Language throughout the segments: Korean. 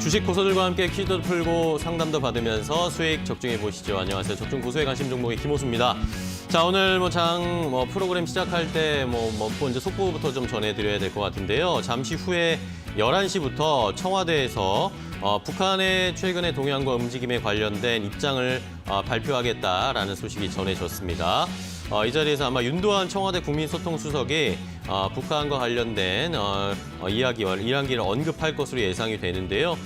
주식 고수들과 함께 퀴즈도 풀고 상담도 받으면서 수익 적중해 보시죠. 안녕하세요. 적중 고수의 관심 종목의 김호수입니다. 자, 오늘 프로그램 시작할 때 먼저 속보부터 좀 전해드려야 될 것 같은데요. 잠시 후에 11시부터 청와대에서 북한의 최근의 동향과 움직임에 관련된 입장을 발표하겠다라는 소식이 전해졌습니다. 이 자리에서 아마 윤도한 청와대 국민소통수석이 북한과 관련된 이야기를 언급할 것으로 예상이 되는데요.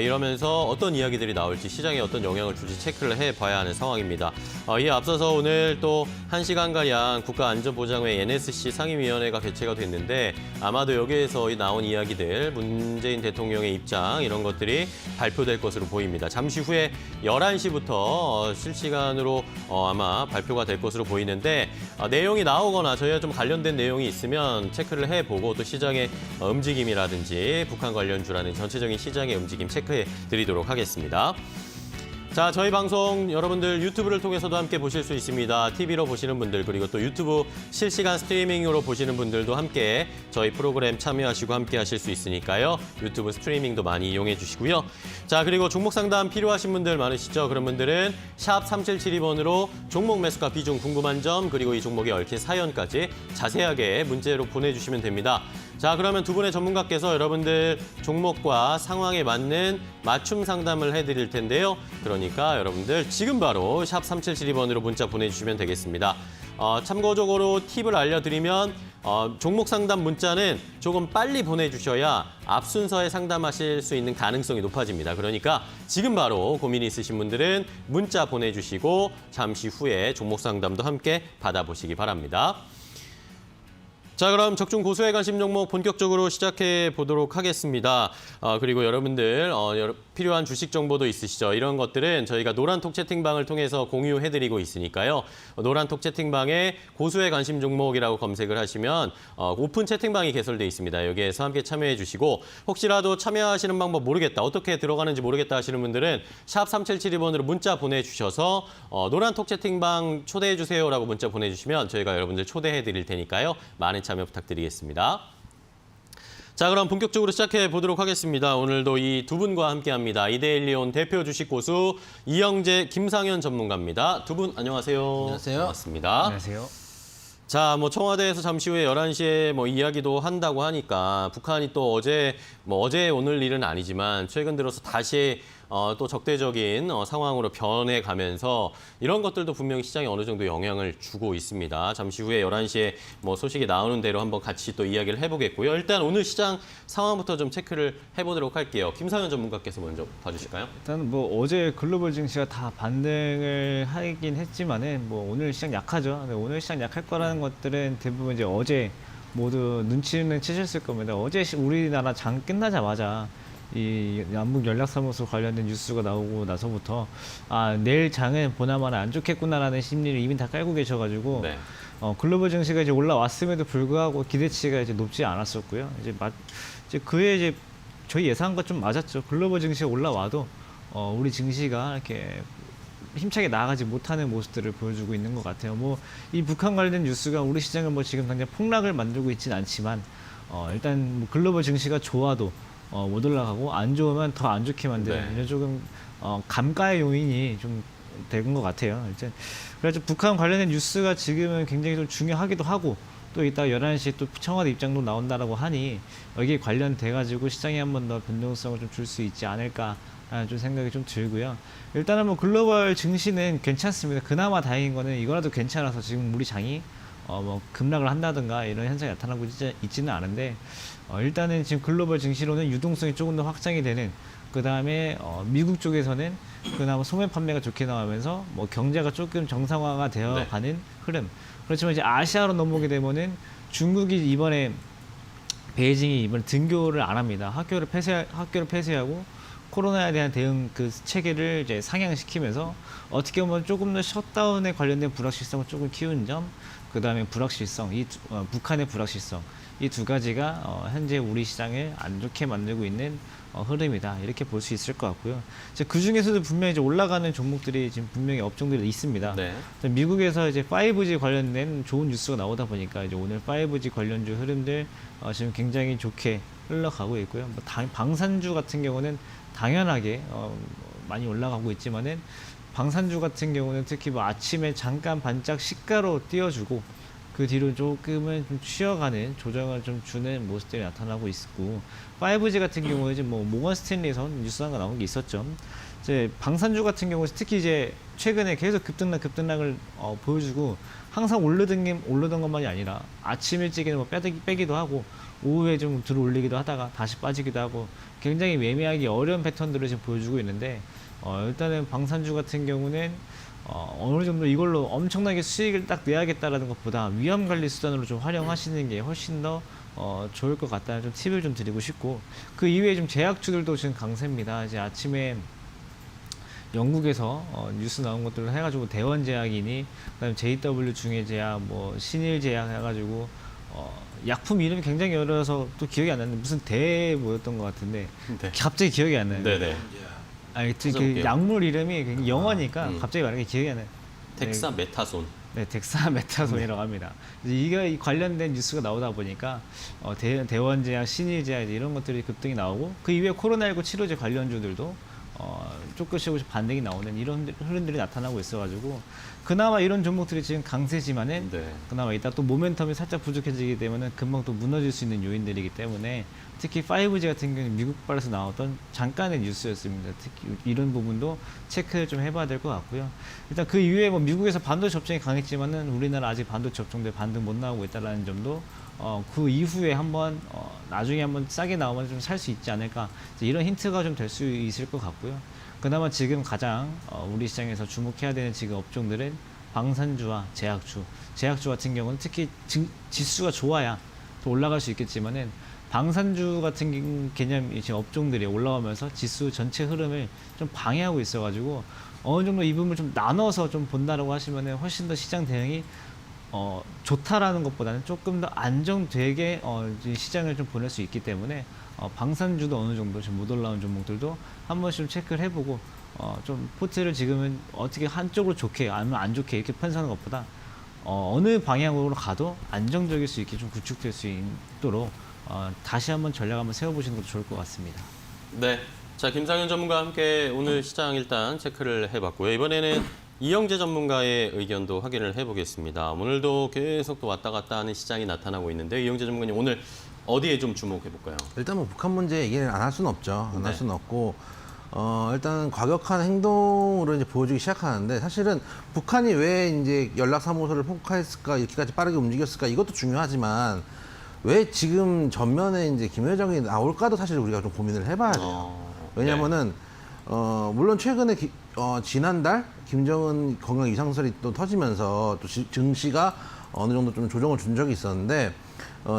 이러면서 어떤 이야기들이 나올지 시장에 어떤 영향을 줄지 체크를 해봐야 하는 상황입니다. 이에 앞서서 오늘 또 1시간가량 국가안전보장회 NSC 상임위원회가 개최가 됐는데 아마도 여기에서 나온 이야기들, 문재인 대통령의 입장 이런 것들이 발표될 것으로 보입니다. 잠시 후에 11시부터 실시간으로 아마 발표가 될 것으로 보이는데 내용이 나오거나 저희와 좀 관련된 내용이 있으면 체크를 해보고 또 시장의 움직임이라든지 북한 관련주라는 전체적인 시장의 움직임 체크해 드리도록 하겠습니다. 자, 저희 방송 여러분들 유튜브를 통해서도 함께 보실 수 있습니다. TV로 보시는 분들 그리고 또 유튜브 실시간 스트리밍으로 보시는 분들도 함께 저희 프로그램 참여하시고 함께 하실 수 있으니까요. 유튜브 스트리밍도 많이 이용해 주시고요. 자, 그리고 종목 상담 필요하신 분들 많으시죠? 그런 분들은 샵 3772번으로 종목 매수가 비중 궁금한 점 그리고 이 종목에 얽힌 사연까지 자세하게 문자로 보내주시면 됩니다. 자, 그러면 두 분의 전문가께서 여러분들 종목과 상황에 맞는 맞춤 상담을 해드릴 텐데요. 그러니까 여러분들 지금 바로 샵 3772번으로 문자 보내주시면 되겠습니다. 참고적으로 팁을 알려드리면 종목 상담 문자는 조금 빨리 보내주셔야 앞 순서에 상담하실 수 있는 가능성이 높아집니다. 그러니까 지금 바로 고민이 있으신 분들은 문자 보내주시고 잠시 후에 종목 상담도 함께 받아보시기 바랍니다. 자, 그럼 적중 고수의 관심 종목 본격적으로 시작해 보도록 하겠습니다. 그리고 여러분들 필요한 주식 정보도 있으시죠? 이런 것들은 저희가 노란톡 채팅방을 통해서 공유해드리고 있으니까요. 노란톡 채팅방에 고수의 관심 종목이라고 검색을 하시면 오픈 채팅방이 개설돼 있습니다. 여기에서 함께 참여해 주시고 혹시라도 참여하시는 방법 모르겠다, 어떻게 들어가는지 모르겠다 하시는 분들은 샵 3772번으로 문자 보내주셔서 노란톡 채팅방 초대해 주세요라고 문자 보내주시면 저희가 여러분들 초대해 드릴 테니까요. 많은 참여 부탁드리겠습니다. 자, 그럼 본격적으로 시작해 보도록 하겠습니다. 오늘도 이 두 분과 함께합니다. 이데일리온 대표 주식 고수 이영재, 김상현 전문가입니다. 두 분 안녕하세요. 안녕하세요. 반갑습니다. 안녕하세요. 자, 청와대에서 잠시 후에 11시에 이야기도 한다고 하니까 북한이 또 어제 오늘 일은 아니지만 최근 들어서 다시 또 적대적인 상황으로 변해가면서 이런 것들도 분명히 시장에 어느 정도 영향을 주고 있습니다. 잠시 후에 11시에 소식이 나오는 대로 한번 같이 또 이야기를 해보겠고요. 일단 오늘 시장 상황부터 좀 체크를 해보도록 할게요. 김상현 전문가께서 먼저 봐주실까요? 일단 어제 글로벌 증시가 다 반등을 하긴 했지만은 오늘 시장 약하죠. 근데 오늘 시장 약할 거라는 것들은 대부분 이제 어제 모두 눈치는 채셨을 겁니다. 어제 우리나라 장 끝나자마자 이 남북 연락사무소 관련된 뉴스가 나오고 나서부터 내일 장은 보나마나 안 좋겠구나라는 심리를 이미 다 깔고 계셔가지고 네. 글로벌 증시가 이제 올라왔음에도 불구하고 기대치가 이제 높지 않았었고요. 이제 그에 저희 예상과 좀 맞았죠. 글로벌 증시가 올라와도 우리 증시가 이렇게 힘차게 나아가지 못하는 모습들을 보여주고 있는 것 같아요. 이 북한 관련된 뉴스가 우리 시장을 지금 당장 폭락을 만들고 있지는 않지만 일단 글로벌 증시가 좋아도 못 올라가고 안 좋으면 더 안 좋게 만드는 네. 조금 감가의 요인이 좀 된 것 같아요. 그래서 북한 관련된 뉴스가 지금은 굉장히 좀 중요하기도 하고 또 이따 11시에 또 청와대 입장도 나온다라고 하니 여기에 관련돼 가지고 시장에 한 번 더 변동성을 좀 줄 수 있지 않을까 라는 좀 생각이 좀 들고요. 일단은 글로벌 증시는 괜찮습니다. 그나마 다행인 거는 이거라도 괜찮아서 지금 우리 장이 급락을 한다든가 이런 현상이 나타나고 있지는 않은데 일단은 지금 글로벌 증시로는 유동성이 조금 더 확장이 되는, 그 다음에 미국 쪽에서는 그나마 소매 판매가 좋게 나오면서 경제가 조금 정상화가 되어가는 흐름. 그렇지만 이제 아시아로 넘어오게 되면은 중국이 이번에 베이징이 이번에 등교를 안 합니다. 학교를 폐쇄하고 코로나에 대한 대응 체계를 이제 상향시키면서 어떻게 보면 조금 더 셧다운에 관련된 불확실성을 조금 키운 점, 그 다음에 불확실성, 북한의 불확실성, 이 두 가지가 현재 우리 시장을 안 좋게 만들고 있는 흐름이다, 이렇게 볼 수 있을 것 같고요. 그 중에서도 분명히 이제 올라가는 종목들이 지금 분명히 업종들이 있습니다. 네. 미국에서 이제 5G 관련된 좋은 뉴스가 나오다 보니까 이제 오늘 5G 관련주 흐름들 지금 굉장히 좋게 흘러가고 있고요. 뭐 방산주 같은 경우는 당연하게 많이 올라가고 있지만은 방산주 같은 경우는 특히 뭐 아침에 잠깐 반짝 시가로 띄워주고 그 뒤로 조금은 좀 쉬어가는 조정을 좀 주는 모습들이 나타나고 있고 5G 같은 경우에 이제 뭐 모건 스탠리에서 뉴스 하나 나온 게 있었죠. 이제 방산주 같은 경우 특히 이제 최근에 계속 급등락을 보여주고 항상 오르던 것만이 아니라 아침 일찍에는 뭐 빼기도 하고 오후에 좀 들어 올리기도 하다가 다시 빠지기도 하고 굉장히 매매하기 어려운 패턴들을 지금 보여주고 있는데 일단은 방산주 같은 경우는 어느 정도 이걸로 엄청나게 수익을 딱 내야겠다라는 것보다 위험 관리 수단으로 좀 활용하시는 게 훨씬 더 좋을 것 같다는 좀 팁을 좀 드리고 싶고 그 이외에 좀 제약주들도 지금 강세입니다. 이제 아침에 영국에서 뉴스 나온 것들로 해가지고 대원제약이니 그다음에 JW 중해제약, 뭐 신일제약 해가지고 약품 이름이 굉장히 어려워서 또 기억이 안 나는데 무슨 뭐였던 것 같은데 네. 갑자기 기억이 안 나요. 네네. 아니 그 찾아볼게요. 약물 이름이 영어니까 갑자기 말하는 게 기억이 안 나요. 덱사메타손. 네, 덱사메타손이라고 합니다. 이제 이게 관련된 뉴스가 나오다 보니까 대원제약, 신일제약 이런 것들이 급등이 나오고 그 이외에 코로나19 치료제 관련주들도 조금씩 반등이 나오는 이런 흐름들이 나타나고 있어가지고 그나마 이런 종목들이 지금 강세지만은 네. 그나마 이따 또 모멘텀이 살짝 부족해지기 때문에 금방 또 무너질 수 있는 요인들이기 때문에 특히 5G 같은 경우는 미국발에서 나왔던 잠깐의 뉴스였습니다. 특히 이런 부분도 체크를 좀 해봐야 될 것 같고요. 일단 그 이후에 뭐 미국에서 반도체 접종이 강했지만은 우리나라 아직 반도체 접종들 반등 못 나오고 있다는 점도 그 이후에 한번 나중에 한번 싸게 나오면 좀 살 수 있지 않을까 이런 힌트가 좀 될 수 있을 것 같고요. 그나마 지금 가장 우리 시장에서 주목해야 되는 지금 업종들은 방산주와 제약주 같은 경우는 특히 지수가 좋아야 또 올라갈 수 있겠지만은 방산주 같은 개념 지금 업종들이 올라오면서 지수 전체 흐름을 좀 방해하고 있어가지고 어느 정도 이 부분을 좀 나눠서 좀 본다라고 하시면은 훨씬 더 시장 대응이 좋다라는 것보다는 조금 더 안정되게 시장을 좀 보낼 수 있기 때문에 방산주도 어느 정도 좀 못 올라온 종목들도 한 번씩 좀 체크를 해보고 좀 포트를 지금은 어떻게 한쪽으로 좋게 아니면 안 좋게 이렇게 편성하는 것보다 어느 방향으로 가도 안정적일 수 있게 좀 구축될 수 있도록 다시 한번 전략 한번 세워보시는 것도 좋을 것 같습니다. 네. 자, 김상현 전문가와 함께 오늘 시장 일단 체크를 해봤고요. 이번에는 이영재 전문가의 의견도 확인을 해보겠습니다. 오늘도 계속 또 왔다 갔다 하는 시장이 나타나고 있는데 이영재 전문가님 오늘 어디에 좀 주목해볼까요? 일단 뭐 북한 문제 얘기를 안 할 수는 없죠. 안 할 네. 수는 없고 일단 과격한 행동으로 이제 보여주기 시작하는데 사실은 북한이 왜 이제 연락사무소를 폭파했을까 이렇게까지 빠르게 움직였을까 이것도 중요하지만 왜 지금 전면에 이제 김여정이 나올까도 사실 우리가 좀 고민을 해봐야 돼요. 왜냐면은 물론 최근에 지난달 김정은 건강 이상설이 또 터지면서 또 증시가 어느 정도 좀 조정을 준 적이 있었는데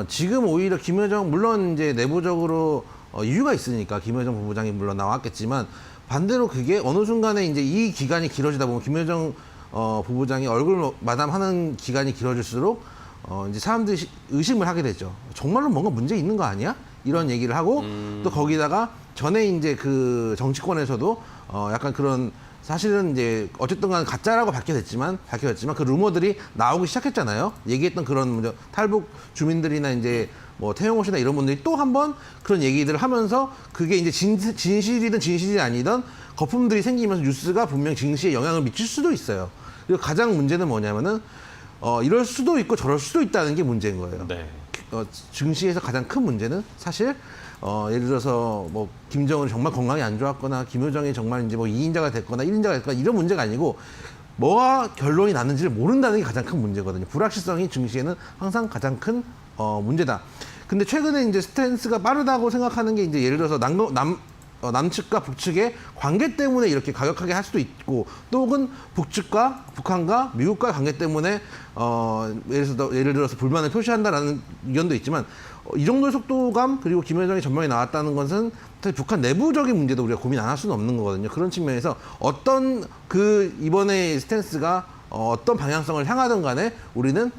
지금 오히려 김여정 물론 이제 내부적으로 이유가 있으니까 김여정 부부장이 물론 나왔겠지만 반대로 그게 어느 순간에 이제 이 기간이 길어지다 보면 김여정 부부장이 얼굴 마담하는 기간이 길어질수록 이제 사람들이 의심을 하게 되죠. 정말로 뭔가 문제 있는 거 아니야? 이런 얘기를 하고 또 거기다가 전에 이제 그 정치권에서도 약간 그런 사실은 이제 어쨌든 간 가짜라고 밝혀졌지만 그 루머들이 나오기 시작했잖아요. 얘기했던 그런 먼저 탈북 주민들이나 이제 뭐 태영호 씨나 이런 분들이 또 한 번 그런 얘기들을 하면서 그게 이제 진실이든 진실이 아니든 거품들이 생기면서 뉴스가 분명 증시에 영향을 미칠 수도 있어요. 그리고 가장 문제는 뭐냐면은 이럴 수도 있고 저럴 수도 있다는 게 문제인 거예요. 네. 증시에서 가장 큰 문제는 사실 예를 들어서 뭐 김정은이 정말 건강이 안 좋았거나 김여정이 정말 이제 뭐 2인자가 됐거나 1인자가 됐거나 이런 문제가 아니고 뭐가 결론이 났는지를 모른다는 게 가장 큰 문제거든요. 불확실성이 증시에는 항상 가장 큰 문제다. 근데 최근에 이제 스탠스가 빠르다고 생각하는 게 이제 예를 들어서 남측과 북측의 관계 때문에 이렇게 가격하게 할 수도 있고 또 혹은 북측과 북한과 미국과의 관계 때문에 예를 들어서 불만을 표시한다라는 의견도 있지만 이 정도의 속도감 그리고 김여정의 전망이 나왔다는 것은 사실 북한 내부적인 문제도 우리가 고민 안 할 수는 없는 거거든요. 그런 측면에서 어떤 이번에 스탠스가 어떤 방향성을 향하든 간에 우리는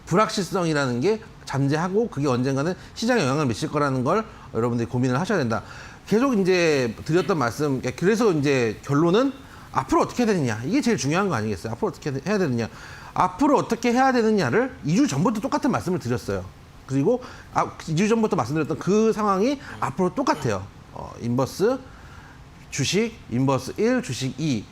불확실성이라는 게 잠재하고 그게 언젠가는 시장에 영향을 미칠 거라는 걸 여러분들이 고민을 하셔야 된다. 계속 이제 드렸던 말씀, 그래서 이제 결론은 앞으로 어떻게 해야 되느냐. 이게 제일 중요한 거 아니겠어요? 앞으로 어떻게 해야 되느냐. 앞으로 어떻게 해야 되느냐를 2주 전부터 똑같은 말씀을 드렸어요. 그리고 2주 전부터 말씀드렸던 그 상황이 앞으로 똑같아요. 인버스, 주식, 인버스 1, 주식 2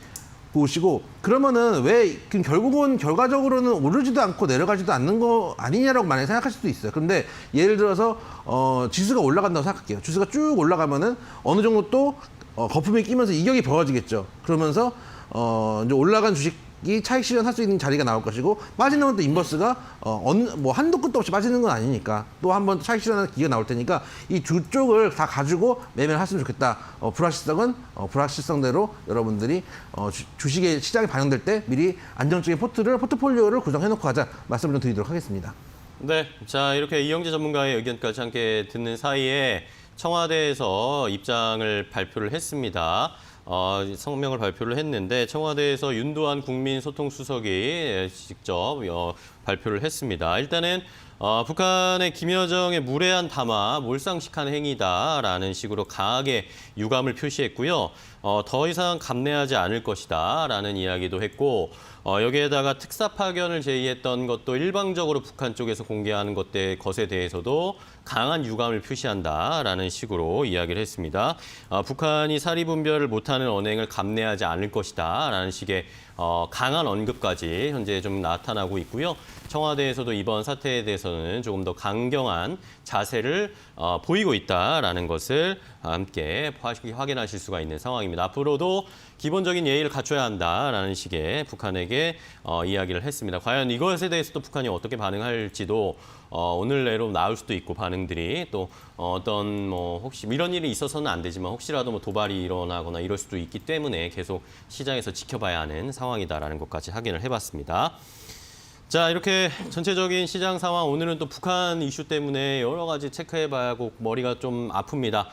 보시고 그러면은 왜 그럼 결국은 결과적으로는 오르지도 않고 내려가지도 않는 거 아니냐라고 만약에 생각할 수도 있어요. 근데 예를 들어서 지수가 올라간다고 생각할게요. 지수가 쭉 올라가면은 어느 정도 또 거품이 끼면서 이격이 벌어지겠죠. 그러면서 이제 올라간 주식이 차익 실현할 수 있는 자리가 나올 것이고 빠지는 건 또 인버스가 뭐 한도 끝도 없이 빠지는 건 아니니까 또 한 번 차익 실현하는 기회가 나올 테니까 이 두 쪽을 다 가지고 매매를 했으면 좋겠다. 불확실성은 불확실성대로 여러분들이 주식의 시장에 반영될 때 미리 안정적인 포트폴리오를 구성해놓고 하자 말씀을 좀 드리도록 하겠습니다. 네, 자 이렇게 이영재 전문가의 의견까지 함께 듣는 사이에 청와대에서 입장을 발표를 했습니다. 성명을 발표를 했는데 청와대에서 윤도한 국민소통수석이 직접 발표를 했습니다. 일단은 북한의 김여정의 무례한 담화, 몰상식한 행위다라는 식으로 강하게 유감을 표시했고요. 더 이상 감내하지 않을 것이다라는 이야기도 했고 여기에다가 특사 파견을 제의했던 것도 일방적으로 북한 쪽에서 공개하는 것에 대해서도 강한 유감을 표시한다라는 식으로 이야기를 했습니다. 북한이 사리분별을 못하는 언행을 감내하지 않을 것이다라는 식의 강한 언급까지 현재 좀 나타나고 있고요. 청와대에서도 이번 사태에 대해서는 조금 더 강경한 자세를 보이고 있다라는 것을 함께 확인하실 수가 있는 상황입니다. 앞으로도 기본적인 예의를 갖춰야 한다라는 식의 북한에게 이야기를 했습니다. 과연 이것에 대해서도 북한이 어떻게 반응할지도 오늘 내로 나올 수도 있고 반응들이 또 어떤 혹시 이런 일이 있어서는 안 되지만 혹시라도 도발이 일어나거나 이럴 수도 있기 때문에 계속 시장에서 지켜봐야 하는 상황이다라는 것까지 확인을 해봤습니다. 자, 이렇게 전체적인 시장 상황, 오늘은 또 북한 이슈 때문에 여러 가지 체크해봐야 하고 머리가 좀 아픕니다.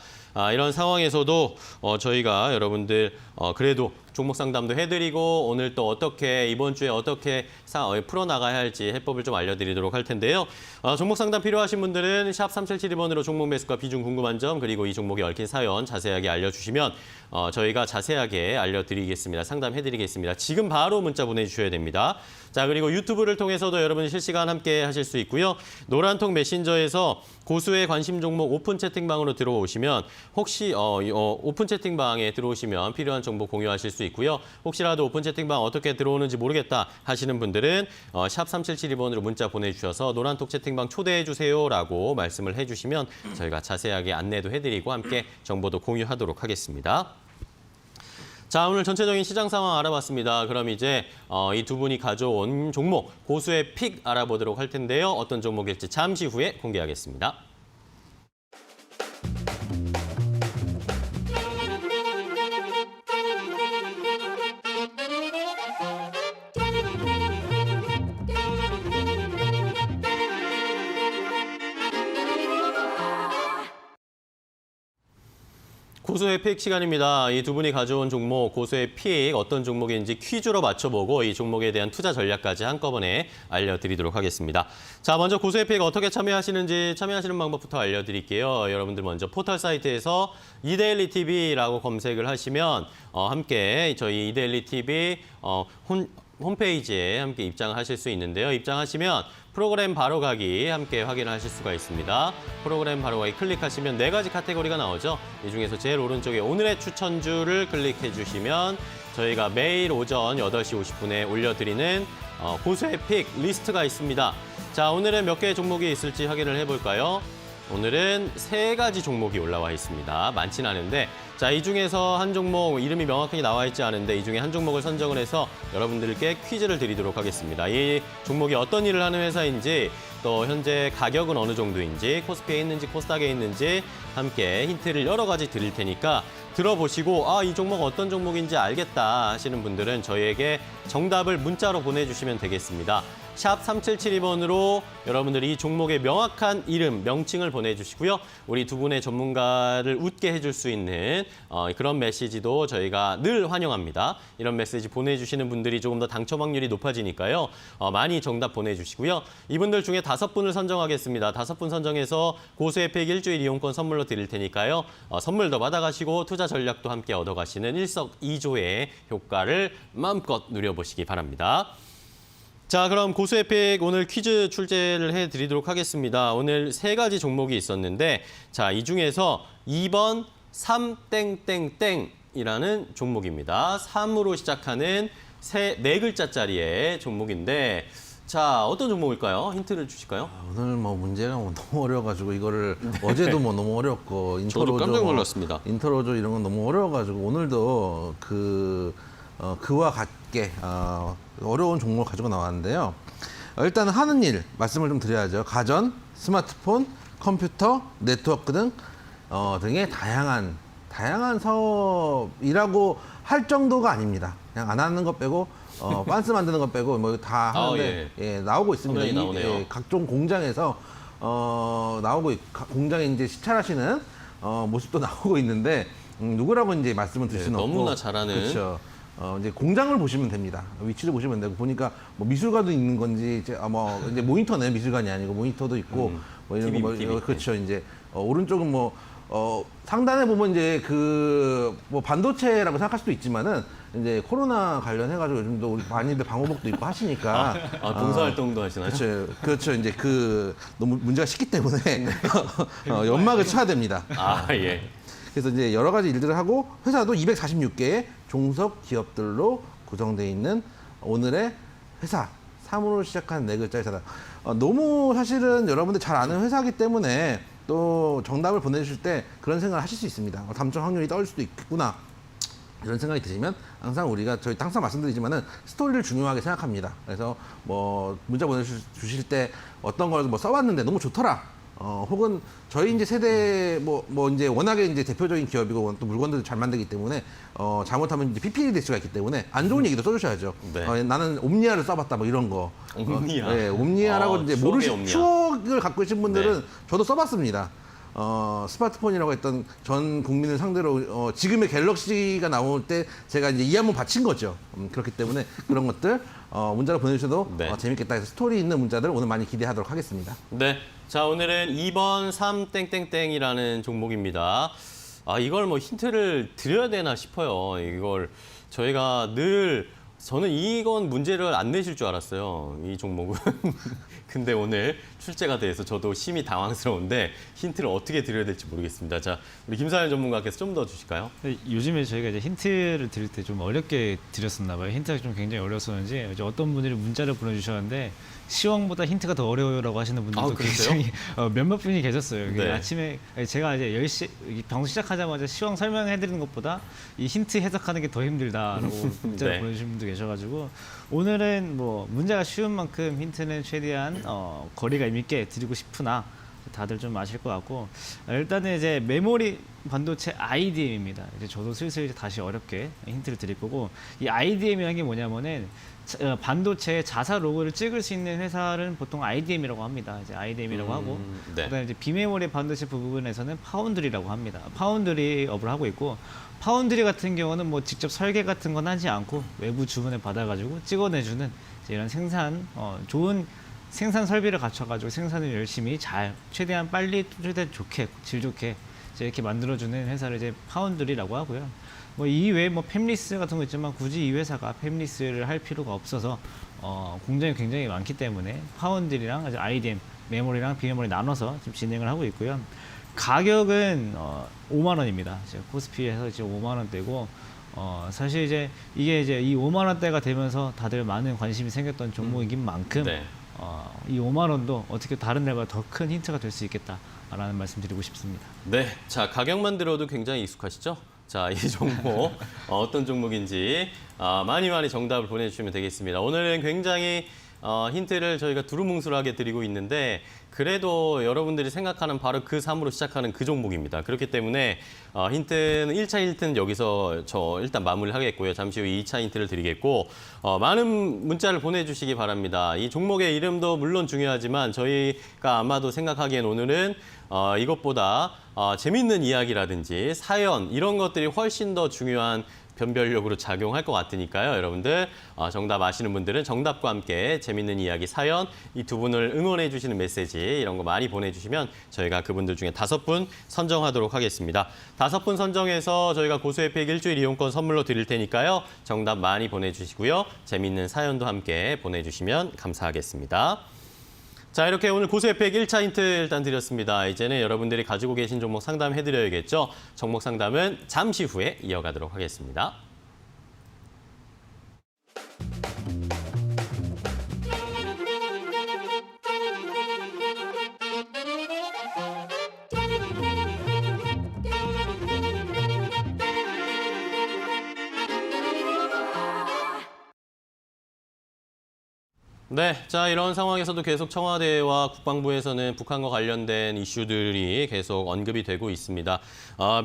이런 상황에서도 저희가 여러분들 그래도 종목 상담도 해드리고 오늘 또 어떻게 이번 주에 어떻게 풀어나가야 할지 해법을 좀 알려드리도록 할 텐데요. 종목 상담 필요하신 분들은 샵 3772번으로 종목 매수가 비중 궁금한 점 그리고 이 종목에 얽힌 사연 자세하게 알려주시면 저희가 자세하게 알려드리겠습니다. 상담해드리겠습니다. 지금 바로 문자 보내주셔야 됩니다. 자, 그리고 유튜브를 통해서도 여러분 실시간 함께 하실 수 있고요. 노란통 메신저에서 고수의 관심 종목 오픈 채팅방으로 들어오시면 혹시 오픈 채팅방에 들어오시면 필요한 정보 공유하실 수 있고요. 혹시라도 오픈 채팅방 어떻게 들어오는지 모르겠다 하시는 분들은 샵 3772번으로 문자 보내주셔서 노란톡 채팅방 초대해 주세요라고 말씀을 해주시면 저희가 자세하게 안내도 해드리고 함께 정보도 공유하도록 하겠습니다. 자, 오늘 전체적인 시장 상황 알아봤습니다. 그럼 이제 이 두 분이 가져온 종목 고수의 픽 알아보도록 할 텐데요. 어떤 종목일지 잠시 후에 공개하겠습니다. 고수의 픽 시간입니다. 이 두 분이 가져온 종목, 고수의 픽 어떤 종목인지 퀴즈로 맞춰보고 이 종목에 대한 투자 전략까지 한꺼번에 알려드리도록 하겠습니다. 자, 먼저 고수의 픽 어떻게 참여하시는지 참여하시는 방법부터 알려드릴게요. 여러분들 먼저 포털 사이트에서 이데일리 TV라고 검색을 하시면 함께 저희 이데일리 TV 홈페이지에 함께 입장하실 수 있는데요. 입장하시면 프로그램 바로가기 함께 확인하실 수가 있습니다. 프로그램 바로가기 클릭하시면 4가지 카테고리가 나오죠. 이 중에서 제일 오른쪽에 오늘의 추천주를 클릭해 주시면 저희가 매일 오전 8시 50분에 올려드리는 고수의 픽 리스트가 있습니다. 자, 오늘은 몇 개의 종목이 있을지 확인을 해볼까요? 오늘은 3가지 종목이 올라와 있습니다. 많진 않은데 자, 이 중에서 한 종목 이름이 명확하게 나와 있지 않은데 이 중에 한 종목을 선정을 해서 여러분들께 퀴즈를 드리도록 하겠습니다. 이 종목이 어떤 일을 하는 회사인지 또 현재 가격은 어느 정도인지 코스피에 있는지 코스닥에 있는지 함께 힌트를 여러 가지 드릴 테니까 들어보시고 이 종목 어떤 종목인지 알겠다 하시는 분들은 저희에게 정답을 문자로 보내주시면 되겠습니다. 샵 3772번으로 여러분들이 이 종목의 명확한 이름, 명칭을 보내주시고요. 우리 두 분의 전문가를 웃게 해줄 수 있는 그런 메시지도 저희가 늘 환영합니다. 이런 메시지 보내주시는 분들이 조금 더 당첨 확률이 높아지니까요. 많이 정답 보내주시고요. 이분들 중에 5분을 선정하겠습니다. 5분 선정해서 고수의 픽 일주일 이용권 선물로 드릴 테니까요. 선물 더 받아가시고 투자 전략도 함께 얻어가시는 일석이조의 효과를 마음껏 누려보시기 바랍니다. 자, 그럼 고수에픽 오늘 퀴즈 출제를 해드리도록 하겠습니다. 오늘 3가지 종목이 있었는데, 자, 이 중에서 2번 3땡땡땡이라는 종목입니다. 3으로 시작하는 4글자짜리의 종목인데, 자, 어떤 종목일까요? 힌트를 주실까요? 오늘 뭐 문제가 뭐 너무 어려워가지고 이거를 어제도 뭐 너무 어렵고 저도 깜짝 놀랐습니다. 인터로조 이런 건 너무 어려워가지고 오늘도 그와 같게 어려운 종목을 가지고 나왔는데요. 일단 하는 일 말씀을 좀 드려야죠. 가전, 스마트폰, 컴퓨터, 네트워크 등의 다양한 사업이라고 할 정도가 아닙니다. 그냥 안 하는 것 빼고 빤스 만드는 것 빼고 뭐 다 하는데 예, 나오고 있습니다. 상당히 나오네요. 각종 공장에서 공장에 이제 시찰하시는 모습도 나오고 있는데 누구라고 이제 말씀을 드릴 수는 없고 너무나 잘하는. 그렇죠. 이제 공장을 보시면 됩니다. 위치를 보시면 되고 보니까 뭐 미술관도 있는 건지 이제 모니터는 미술관이 아니고 모니터도 있고 뭐 이런 TV, 거 TV. 그렇죠. 이제 오른쪽은 상단에 보면 이제 뭐 반도체라고 생각할 수도 있지만은 이제 코로나 관련해가지고 요즘도 우리 많이들 방호복도 입고 하시니까 봉사활동도 하시나요? 그렇죠. 이제 너무 문제가 쉽기 때문에 연막을 쳐야 됩니다. 예. 그래서 이제 여러 가지 일들을 하고 회사도 246개의 종속 기업들로 구성되어 있는 오늘의 회사 3으로 시작한 4글자 회사다. 너무 사실은 여러분들 잘 아는 회사이기 때문에 또 정답을 보내주실 때 그런 생각을 하실 수 있습니다. 당첨 확률이 떨어질 수도 있겠구나. 이런 생각이 드시면 항상 저희 항상 말씀드리지만은 스토리를 중요하게 생각합니다. 그래서 뭐 문자 보내주실 때 어떤 걸 뭐 써봤는데 너무 좋더라. 혹은 저희 이제 세대 이제 워낙에 이제 대표적인 기업이고 또 물건들도 잘 만들기 때문에 잘못하면 이제 PPL 될 수가 있기 때문에 안 좋은 얘기도 써주셔야죠. 네. 나는 옴니아를 써봤다 뭐 이런 거. 옴니아. 네, 옴니아라고 이제 추억의 옴니아. 추억을 갖고 계신 분들은 네. 저도 써봤습니다. 스마트폰이라고 했던 전 국민을 상대로 지금의 갤럭시가 나올 때 제가 이제 이 한번 바친 거죠. 그렇기 때문에 그런 것들 문자로 보내주셔도 네. 재밌겠다 해서 스토리 있는 문자들 오늘 많이 기대하도록 하겠습니다. 네. 자, 오늘은 2번 3땡땡땡이라는 종목입니다. 이걸 뭐 힌트를 드려야 되나 싶어요. 이걸 저희가 저는 이건 문제를 안 내실 줄 알았어요. 이 종목은. 근데 오늘 출제가 돼서 저도 심히 당황스러운데 힌트를 어떻게 드려야 될지 모르겠습니다. 자, 우리 김사연 전문가께서 좀 더 주실까요? 요즘에 저희가 이제 힌트를 드릴 때 좀 어렵게 드렸었나 봐요. 힌트가 좀 굉장히 어려웠었는지 이제 어떤 분들이 문자를 보내주셨는데 시황보다 힌트가 더 어려워요라고 하시는 분들도 그러세요? 굉장히 몇몇 분이 계셨어요. 네. 아침에 제가 이제 10시 방송 시작하자마자 시황 설명해드리는 것보다 이 힌트 해석하는 게 더 힘들다라고 문자를 네. 보내주신 분도 계셔가지고 오늘은 뭐 문제가 쉬운 만큼 힌트는 최대한 거리가 있게 드리고 싶으나 다들 좀 아실 것 같고 일단은 이제 메모리 반도체 IDM입니다. 이제 저도 슬슬 이제 다시 어렵게 힌트를 드릴 거고 이 IDM이라는 게 뭐냐면은 반도체 자사 로고를 찍을 수 있는 회사를 보통 IDM이라고 합니다. 이제 IDM이라고 하고 네. 그다음에 이제 비메모리 반도체 부분에서는 파운드리라고 합니다. 파운드리 업을 하고 있고 파운드리 같은 경우는 뭐 직접 설계 같은 건 하지 않고 외부 주문을 받아가지고 찍어내주는 이런 좋은 생산 설비를 갖춰가지고 생산을 열심히 최대한 빨리 최대한 좋게 질 좋게 이렇게 만들어주는 회사를 이제 파운드리라고 하고요. 뭐 이외에 뭐 팹리스 같은 거 있지만 굳이 이 회사가 팹리스를 할 필요가 없어서 공장이 굉장히 많기 때문에 파운드리랑 IDM 메모리랑 비메모리 나눠서 지금 진행을 하고 있고요. 가격은 5만 원입니다. 코스피에서 지금 5만 원대고 사실 이제 이게 이제 이 5만 원대가 되면서 다들 많은 관심이 생겼던 종목이긴 만큼 네. 이 5만 원도 어떻게 다른 데보다 더 큰 힌트가 될 수 있겠다라는 말씀드리고 싶습니다. 네. 자, 가격만 들어도 굉장히 익숙하시죠? 자, 이 종목 어떤 종목인지 많이 정답을 보내주시면 되겠습니다. 오늘은 굉장히 힌트를 저희가 두루뭉술하게 드리고 있는데 그래도 여러분들이 생각하는 바로 그 3으로 시작하는 그 종목입니다. 그렇기 때문에 힌트는 1차 힌트는 여기서 저 일단 마무리하겠고요. 잠시 후 2차 힌트를 드리겠고 많은 문자를 보내주시기 바랍니다. 이 종목의 이름도 물론 중요하지만 저희가 아마도 생각하기엔 오늘은 이것보다 재밌는 이야기라든지 사연 이런 것들이 훨씬 더 중요한 변별력으로 작용할 것 같으니까요. 여러분들 정답 아시는 분들은 정답과 함께 재밌는 이야기, 사연, 이 두 분을 응원해 주시는 메시지 이런 거 많이 보내주시면 저희가 그분들 중에 5분 선정하도록 하겠습니다. 5분 선정해서 저희가 고수혜택 일주일 이용권 선물로 드릴 테니까요. 정답 많이 보내주시고요. 재밌는 사연도 함께 보내주시면 감사하겠습니다. 자, 이렇게 오늘 고수혜택 1차 힌트 일단 드렸습니다. 이제는 여러분들이 가지고 계신 종목 상담해드려야겠죠. 종목 상담은 잠시 후에 이어가도록 하겠습니다. 네, 자 이런 상황에서도 계속 청와대와 국방부에서는 북한과 관련된 이슈들이 계속 언급이 되고 있습니다.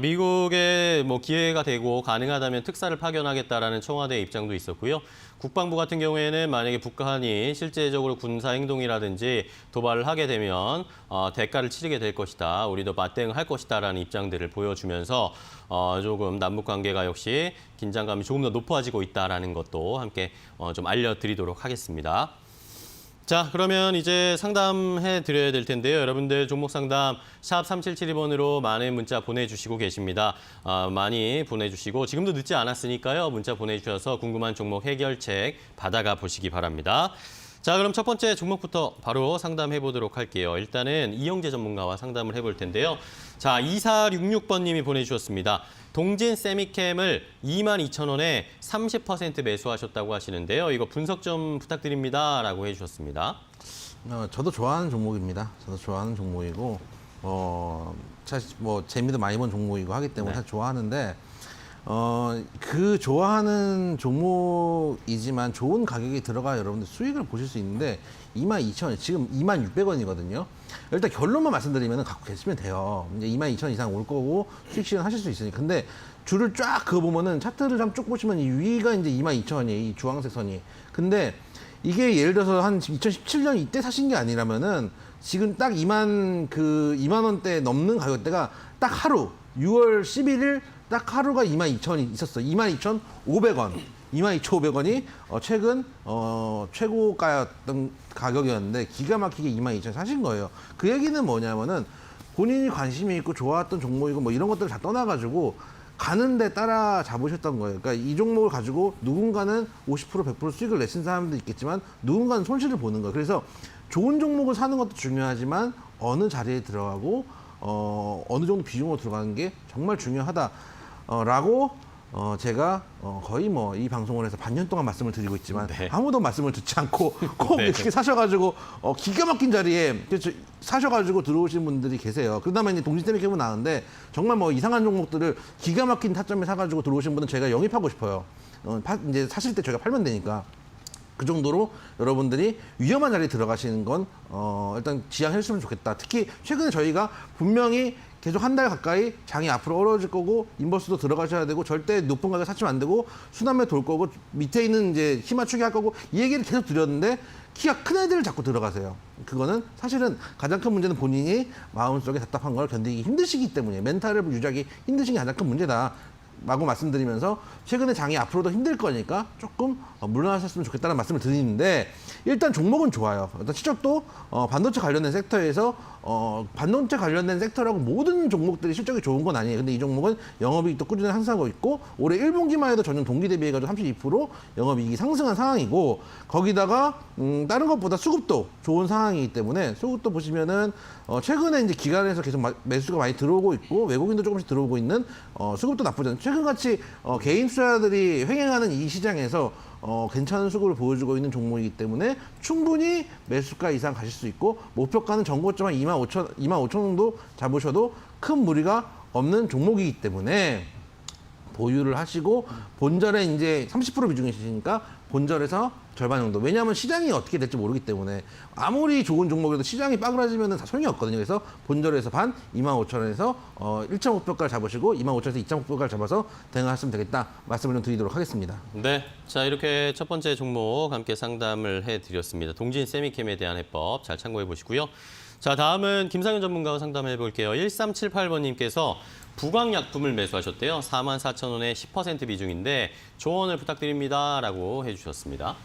미국에 뭐 기회가 되고 가능하다면 특사를 파견하겠다라는 청와대의 입장도 있었고요. 국방부 같은 경우에는 만약에 북한이 실제적으로 군사 행동이라든지 도발을 하게 되면 대가를 치르게 될 것이다. 우리도 맞대응할 것이다라는 입장들을 보여주면서 조금 남북 관계가 역시 긴장감이 조금 더 높아지고 있다라는 것도 함께 좀 알려드리도록 하겠습니다. 자, 그러면 이제 상담해 드려야 될 텐데요. 여러분들 종목 상담 샵 3772번으로 많은 문자 보내주시고 계십니다. 많이 보내주시고 지금도 늦지 않았으니까요. 문자 보내주셔서 궁금한 종목 해결책 받아가 보시기 바랍니다. 자, 그럼 첫 번째 종목부터 바로 상담해 보도록 할게요. 일단은 이영재 전문가와 상담을 해볼 텐데요. 자, 2466번님이 보내주셨습니다. 동진 세미캠을 22,000원에 30% 매수하셨다고 하시는데요. 이거 분석 좀 부탁드립니다. 라고 해주셨습니다. 저도 좋아하는 종목입니다. 저도 좋아하는 종목이고, 사실 뭐 재미도 많이 본 종목이고 하기 때문에 네. 사실 좋아하는데, 그 좋아하는 종목이지만 좋은 가격이 들어가 여러분들 수익을 보실 수 있는데 22,000원, 지금 26,000원이거든요. 일단 결론만 말씀드리면 갖고 계시면 돼요. 이제 22,000원 이상 올 거고 수익 실현 하실 수 있으니까. 근데 줄을 쫙 그어보면은 차트를 좀 쭉 보시면 이 위가 이제 22,000원이에요. 이 주황색 선이. 근데 이게 예를 들어서 한 2017년 이때 사신 게 아니라면은 지금 딱 2만 원대 넘는 가격대가 딱 하루 6월 11일 딱 하루가 22,000원이 있었어요. 22,500원. 22,500원이 최근 최고가였던 가격이었는데 기가 막히게 22,000원 사신 거예요. 그 얘기는 뭐냐면은 본인이 관심이 있고 좋아했던 종목이고 뭐 이런 것들을 다 떠나가지고 가는데 따라 잡으셨던 거예요. 그러니까 이 종목을 가지고 누군가는 50% 100% 수익을 내신 사람도 있겠지만 누군가는 손실을 보는 거예요. 그래서 좋은 종목을 사는 것도 중요하지만 어느 자리에 들어가고 어느 정도 비중으로 들어가는 게 정말 중요하다라고 제가 거의 뭐 이 방송을 해서 반년 동안 말씀을 드리고 있지만 네. 아무도 말씀을 듣지 않고 꼭 네. 이렇게 사셔가지고 기가 막힌 자리에 그렇죠, 사셔가지고 들어오신 분들이 계세요. 그다음에 이제 동시세미캠은 나는데 정말 뭐 이상한 종목들을 기가 막힌 타점에 사가지고 들어오신 분은 제가 영입하고 싶어요. 이제 사실 때 저희가 팔면 되니까. 그 정도로 여러분들이 위험한 자리에 들어가시는 건 일단 지양했으면 좋겠다. 특히 최근에 저희가 분명히 계속 한 달 가까이 장이 앞으로 어려워질 거고 인버스도 들어가셔야 되고 절대 높은 가격 사치면 안 되고 순환매 돌 거고 밑에 있는 이제 키 맞추기 할 거고 이 얘기를 계속 드렸는데 키가 큰 애들을 자꾸 들어가세요. 그거는 사실은 가장 큰 문제는 본인이 마음속에 답답한 걸 견디기 힘드시기 때문에 멘탈을 유지하기 힘드신 게 가장 큰 문제다. 라고 말씀드리면서 최근에 장이 앞으로도 힘들 거니까 조금 물러나셨으면 좋겠다는 말씀을 드리는데 일단 종목은 좋아요. 일단 실적도 반도체 관련된 섹터에서 반도체 관련된 섹터라고 모든 종목들이 실적이 좋은 건 아니에요. 근데 이 종목은 영업이익도 꾸준히 상승하고 있고 올해 1분기만 해도 전년 동기 대비해가지고 32% 영업이익이 상승한 상황이고 거기다가 다른 것보다 수급도 좋은 상황이기 때문에 수급도 보시면은 최근에 이제 기관에서 계속 매수가 많이 들어오고 있고 외국인도 조금씩 들어오고 있는 수급도 나쁘지 않아요. 최근같이 개인 투자들이 횡행하는 이 시장에서 괜찮은 수급을 보여주고 있는 종목이기 때문에 충분히 매수가 이상 가실 수 있고 목표가는 전고점 한 25,000 정도 잡으셔도 큰 무리가 없는 종목이기 때문에 보유를 하시고 본절에 이제 30% 비중이시니까 본절에서 절반 정도. 왜냐하면 시장이 어떻게 될지 모르기 때문에 아무리 좋은 종목이라도 시장이 빠그라지면 다 소용이 없거든요. 그래서 본절에서 반 25,000원에서 1.5표가를 잡으시고 25,000원에서 2.5표가를 잡아서 대응하시면 되겠다 말씀을 좀 드리도록 하겠습니다. 네, 자 이렇게 첫 번째 종목 함께 상담을 해드렸습니다. 동진 세미캠에 대한 해법 잘 참고해 보시고요. 자 다음은 김상현 전문가와 상담해 볼게요. 1378번님께서 부광약품을 매수하셨대요. 44,000원에 10% 비중인데 조언을 부탁드립니다라고 해주셨습니다.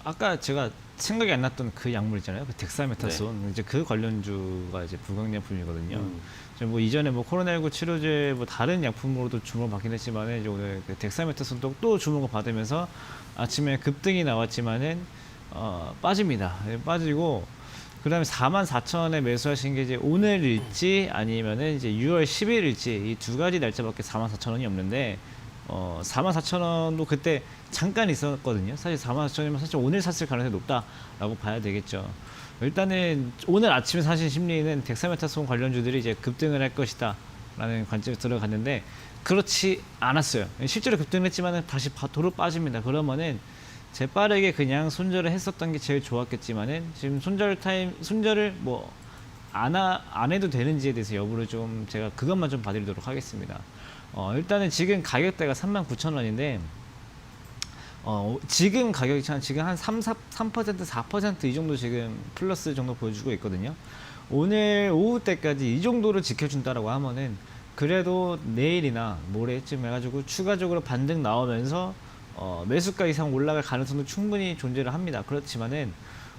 아까 제가 생각이 안 났던 그 약물 있잖아요. 그 덱사메타손. 이제 그 관련주가 이제 부광약품이거든요. 뭐 이전에 뭐 코로나19 치료제 뭐 다른 약품으로도 주목을 받긴 했지만은 이제 오늘 그 덱사메타손도 또 주목을 받으면서 아침에 급등이 나왔지만은 빠집니다. 빠지고 그다음에 44,000원에 매수하신 게 이제 오늘일지 아니면은 이제 6월 10일일지 이 두 가지 날짜밖에 44,000원이 없는데 44,000원도 그때 잠깐 있었거든요. 사실 44,000원이면 사실 오늘 샀을 가능성이 높다라고 봐야 되겠죠. 일단은 오늘 아침에 사신 심리는 덱사메타손 관련주들이 이제 급등을 할 것이다라는 관점에 들어갔는데 그렇지 않았어요. 실제로 급등을 했지만은 다시 도로 빠집니다. 그러면은 재빠르게 그냥 손절을 했었던 게 제일 좋았겠지만은 지금 손절을 뭐 안 해도 되는지에 대해서 여부를 좀 제가 그것만 좀 봐드리도록 하겠습니다. 일단은 지금 가격대가 39,000원인데 지금 가격이 지금 한 3%, 4% 이 정도 지금 플러스 정도 보여주고 있거든요. 오늘 오후 때까지 이 정도를 지켜준다라고 하면은 그래도 내일이나 모레쯤 해가지고 추가적으로 반등 나오면서 매수가 이상 올라갈 가능성도 충분히 존재를 합니다. 그렇지만은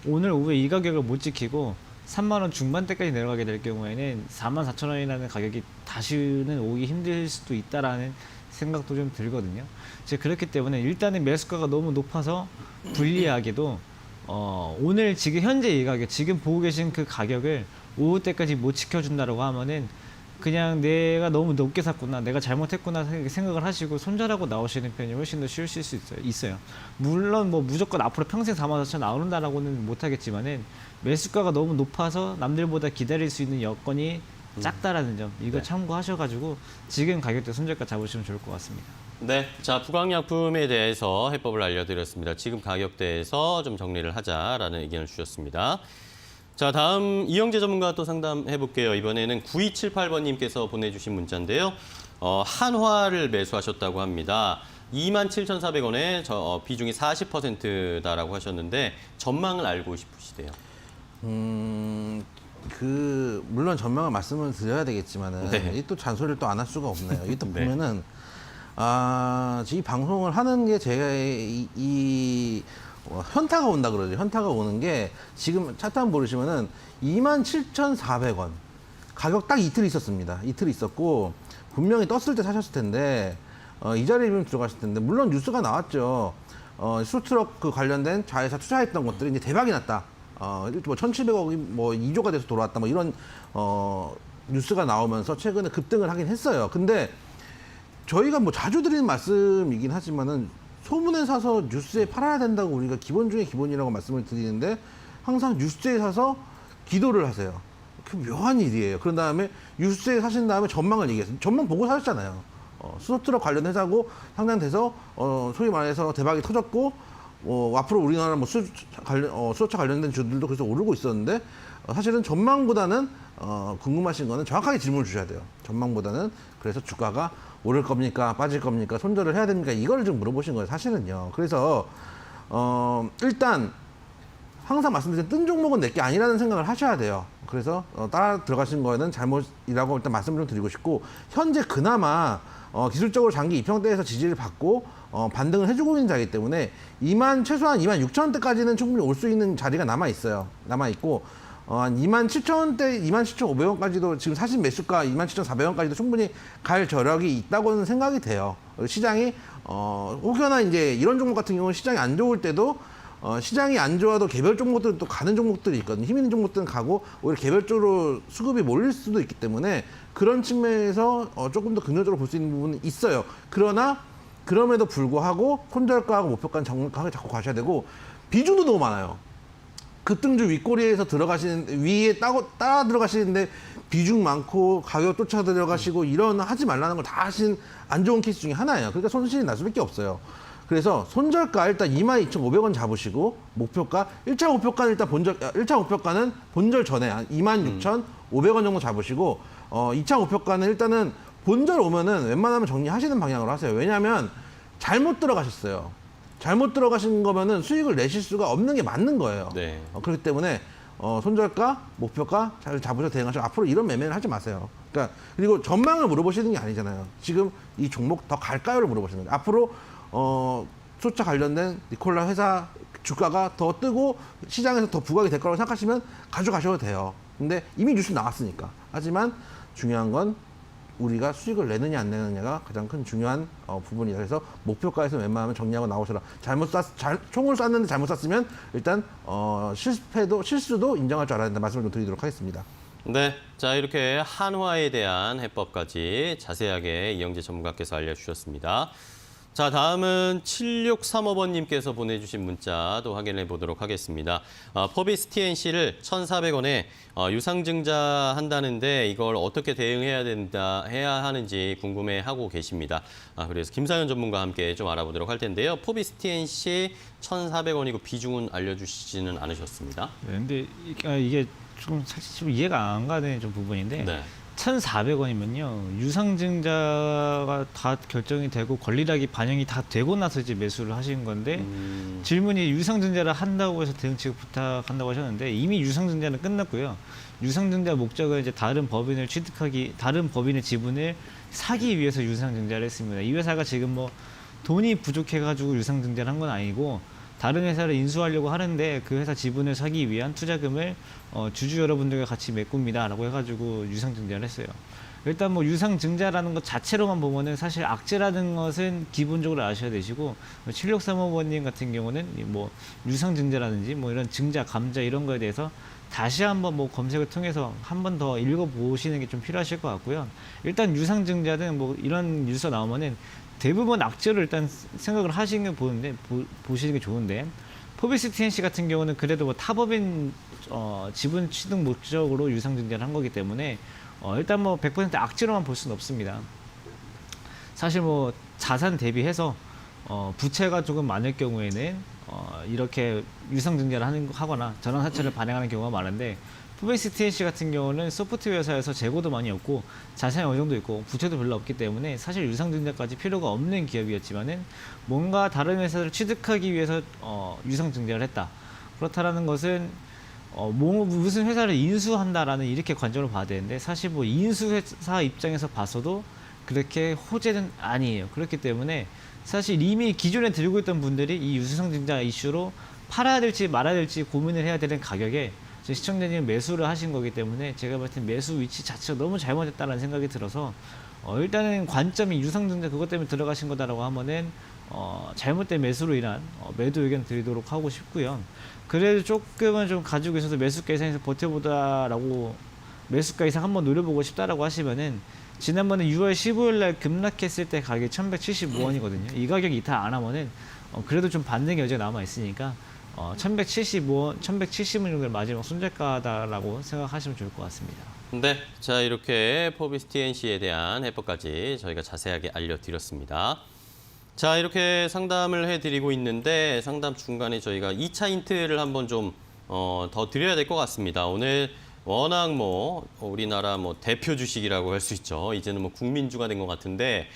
오늘 오후에 이 가격을 못 지키고 3만원 중반대까지 내려가게 될 경우에는 44,000원이라는 가격이 다시는 오기 힘들 수도 있다라는 생각도 좀 들거든요. 그렇기 때문에 일단은 매수가가 너무 높아서 불리하게도 오늘 지금 현재 이 가격, 지금 보고 계신 그 가격을 오후 때까지 못 지켜준다라고 하면은 그냥 내가 너무 높게 샀구나, 내가 잘못했구나 생각을 하시고 손절하고 나오시는 편이 훨씬 더 쉬우실 수 있어요. 물론 뭐 무조건 앞으로 평생 44,000원 나오는다라고는 못하겠지만은 매수가가 너무 높아서 남들보다 기다릴 수 있는 여건이 작다라는 점, 이거 네. 참고하셔가지고 지금 가격대 손절가 잡으시면 좋을 것 같습니다. 네, 자 부광약품에 대해서 해법을 알려드렸습니다. 지금 가격대에서 좀 정리를 하자라는 의견을 주셨습니다. 자, 다음 이영재 전문가 또 상담해 볼게요. 이번에는 9278번님께서 보내주신 문자인데요. 한화를 매수하셨다고 합니다. 27,400원에 비중이 40%다라고 하셨는데 전망을 알고 싶으시대요. 물론 전망을 말씀을 드려야 되겠지만은 네. 이 또 잔소리를 또 안 할 수가 없네요. 이게 또 네. 보면은 이 방송을 하는 게 제가 현타가 온다 그러죠. 현타가 오는 게 지금 차트 한번 보시면은 27,400원 가격 딱 이틀 있었습니다. 이틀 있었고 분명히 떴을 때 사셨을 텐데 이 자리에 들어갔을 텐데 물론 뉴스가 나왔죠. 수트럭 그 관련된 자회사 투자했던 것들이 이제 대박이 났다. 뭐 1,700억이 뭐 2조가 돼서 돌아왔다. 뭐 이런 뉴스가 나오면서 최근에 급등을 하긴 했어요. 근데 저희가 뭐 자주 드리는 말씀이긴 하지만은 소문에 사서 뉴스에 팔아야 된다고 우리가 기본 중에 기본이라고 말씀을 드리는데 항상 뉴스에 사서 기도를 하세요. 그 묘한 일이에요. 그런 다음에 뉴스에 사신 다음에 전망을 얘기했어요. 전망 보고 사셨잖아요. 수소트럭 관련 회사고 상장돼서 소위 말해서 대박이 터졌고 앞으로 우리나라 뭐 수소차 관련된 주들도 그래서 오르고 있었는데 사실은 전망보다는 궁금하신 거는 정확하게 질문을 주셔야 돼요. 전망보다는 그래서 주가가 오를 겁니까? 빠질 겁니까? 손절을 해야 됩니까? 이걸 좀 물어보신 거예요, 사실은요. 그래서 일단 항상 말씀드린 뜬 종목은 내게 아니라는 생각을 하셔야 돼요. 그래서 따라 들어가신 거에는 잘못이라고 일단 말씀을 좀 드리고 싶고 현재 그나마 기술적으로 장기 이평대에서 지지를 받고 반등을 해주고 있는 자리이기 때문에 최소한 26,000원대까지는 충분히 올 수 있는 자리가 남아 있어요. 남아 있고 한 27,000원대, 27,500원까지도 지금 사실 매수가 27,400원까지도 충분히 갈 저력이 있다고는 생각이 돼요. 시장이 혹여나 이제 이런 종목 같은 경우는 시장이 안 좋을 때도 시장이 안 좋아도 개별 종목들은 또 가는 종목들이 있거든요. 힘 있는 종목들은 가고 오히려 개별적으로 수급이 몰릴 수도 있기 때문에 그런 측면에서 조금 더 긍정적으로 볼 수 있는 부분은 있어요. 그러나 그럼에도 불구하고 손절가하고 목표가는 정확하게 잡고 가셔야 되고 비중도 너무 많아요. 급등주 윗꼬리에서 위에 따라 들어가시는데 비중 많고 가격 쫓아 들어가시고 이런 하지 말라는 걸 다 하신 안 좋은 케이스 중에 하나예요. 그러니까 손실이 날 수밖에 없어요. 그래서 손절가 일단 22,500원 잡으시고 목표가 1차 목표가는 일단 1차 목표가는 본절 전에 한 26,500원 정도 잡으시고 2차 목표가는 일단은 본절 오면은 웬만하면 정리하시는 방향으로 하세요. 왜냐하면 잘못 들어가셨어요. 잘못 들어가신 거면은 수익을 내실 수가 없는 게 맞는 거예요. 네. 그렇기 때문에 손절가, 목표가 잘 잡으셔서 대응하시고 앞으로 이런 매매를 하지 마세요. 그러니까 그리고 전망을 물어보시는 게 아니잖아요. 지금 이 종목 더 갈까요를 물어보시는 거예요. 앞으로 소차 관련된 니콜라 회사 주가가 더 뜨고 시장에서 더 부각이 될 거라고 생각하시면 가져가셔도 돼요. 근데 이미 뉴스 나왔으니까. 하지만 중요한 건 우리가 수익을 내느냐 안 내느냐가 가장 큰 중요한 부분이다. 그래서 목표가에서 웬만하면 정리하고 나오셔라. 총을 쐈는데 잘못 쐈으면 일단 실수도 인정할 줄 알아야 된다 말씀을 좀 드리도록 하겠습니다. 네, 자 이렇게 한화에 대한 해법까지 자세하게 이영재 전문가께서 알려주셨습니다. 자, 다음은 7635번님께서 보내주신 문자도 확인해 보도록 하겠습니다. 포비스 TNC를 1,400원에 유상증자 한다는데 이걸 어떻게 해야 하는지 궁금해하고 계십니다. 그래서 김상현 전문가와 함께 좀 알아보도록 할 텐데요. 포비스 TNC 1,400원이고 비중은 알려주시지는 않으셨습니다. 네, 근데 이게 좀 사실 좀 이해가 안 가는 좀 부분인데 네. 1,400원이면요. 유상증자가 다 결정이 되고 권리락이 반영이 다 되고 나서 이제 매수를 하신 건데 질문이 유상증자를 한다고 해서 대응 측 부탁한다고 하셨는데 이미 유상증자는 끝났고요. 유상증자 목적은 이제 다른 법인의 지분을 사기 위해서 유상증자를 했습니다. 이 회사가 지금 뭐 돈이 부족해가지고 유상증자를 한 건 아니고 다른 회사를 인수하려고 하는데 그 회사 지분을 사기 위한 투자금을 주주 여러분들과 같이 메꿉니다라고 해가지고 유상증자를 했어요. 일단 뭐 유상증자라는 것 자체로만 보면은 사실 악재라는 것은 기본적으로 아셔야 되시고 7635번님 같은 경우는 뭐 유상증자라든지 뭐 이런 증자, 감자 이런 거에 대해서 다시 한번 뭐 검색을 통해서 한 번 더 읽어보시는 게 좀 필요하실 것 같고요. 일단 유상증자든 뭐 이런 뉴스가 나오면은 대부분 악재를 일단 생각을 하시는 게 보시는 게 좋은데 포비스 TNC 같은 경우는 그래도 뭐 타법인 지분 취득 목적으로 유상증자를 한 거기 때문에 일단 뭐 100% 악재로만 볼 수는 없습니다. 사실 뭐 자산 대비해서 부채가 조금 많을 경우에는 이렇게 유상증자를 하거나 전환사채를 발행하는 경우가 많은데 포비스 TNC 같은 경우는 소프트웨어 회사에서 재고도 많이 없고 자산이 어느 정도 있고 부채도 별로 없기 때문에 사실 유상증자까지 필요가 없는 기업이었지만은 뭔가 다른 회사를 취득하기 위해서 유상증자를 했다. 그렇다라는 것은 무슨 회사를 인수한다라는 이렇게 관점을 봐야 되는데 사실 뭐 인수회사 입장에서 봐서도 그렇게 호재는 아니에요. 그렇기 때문에 사실 이미 기존에 들고 있던 분들이 이 유상증자 이슈로 팔아야 될지 말아야 될지 고민을 해야 되는 가격에 시청자님 매수를 하신 거기 때문에 제가 볼 때 매수 위치 자체가 너무 잘못했다는 생각이 들어서 일단은 관점이 유상증자 그것 때문에 들어가신 거다라고 하면은 잘못된 매수로 인한 매도 의견 드리도록 하고 싶고요. 그래도 조금은 좀 가지고 있어서 매수가 이상에서 버텨보다라고 매수가 이상 한번 노려보고 싶다라고 하시면은 지난번에 6월 15일 날 급락했을 때 가격이 1,175원이거든요. 이 가격이 이탈 안 하면은 그래도 좀 반등의 여지가 남아 있으니까 1,175원, 1,170원 정도를 마지막 손절가다라고 생각하시면 좋을 것 같습니다. 네, 자 이렇게 포비스 TNC에 대한 해법까지 저희가 자세하게 알려드렸습니다. 자 이렇게 상담을 해드리고 있는데 상담 중간에 저희가 2차 힌트를 한번 좀 더 드려야 될 것 같습니다. 오늘 워낙 뭐 우리나라 뭐 대표 주식이라고 할 수 있죠. 이제는 뭐 국민주가 된 것 같은데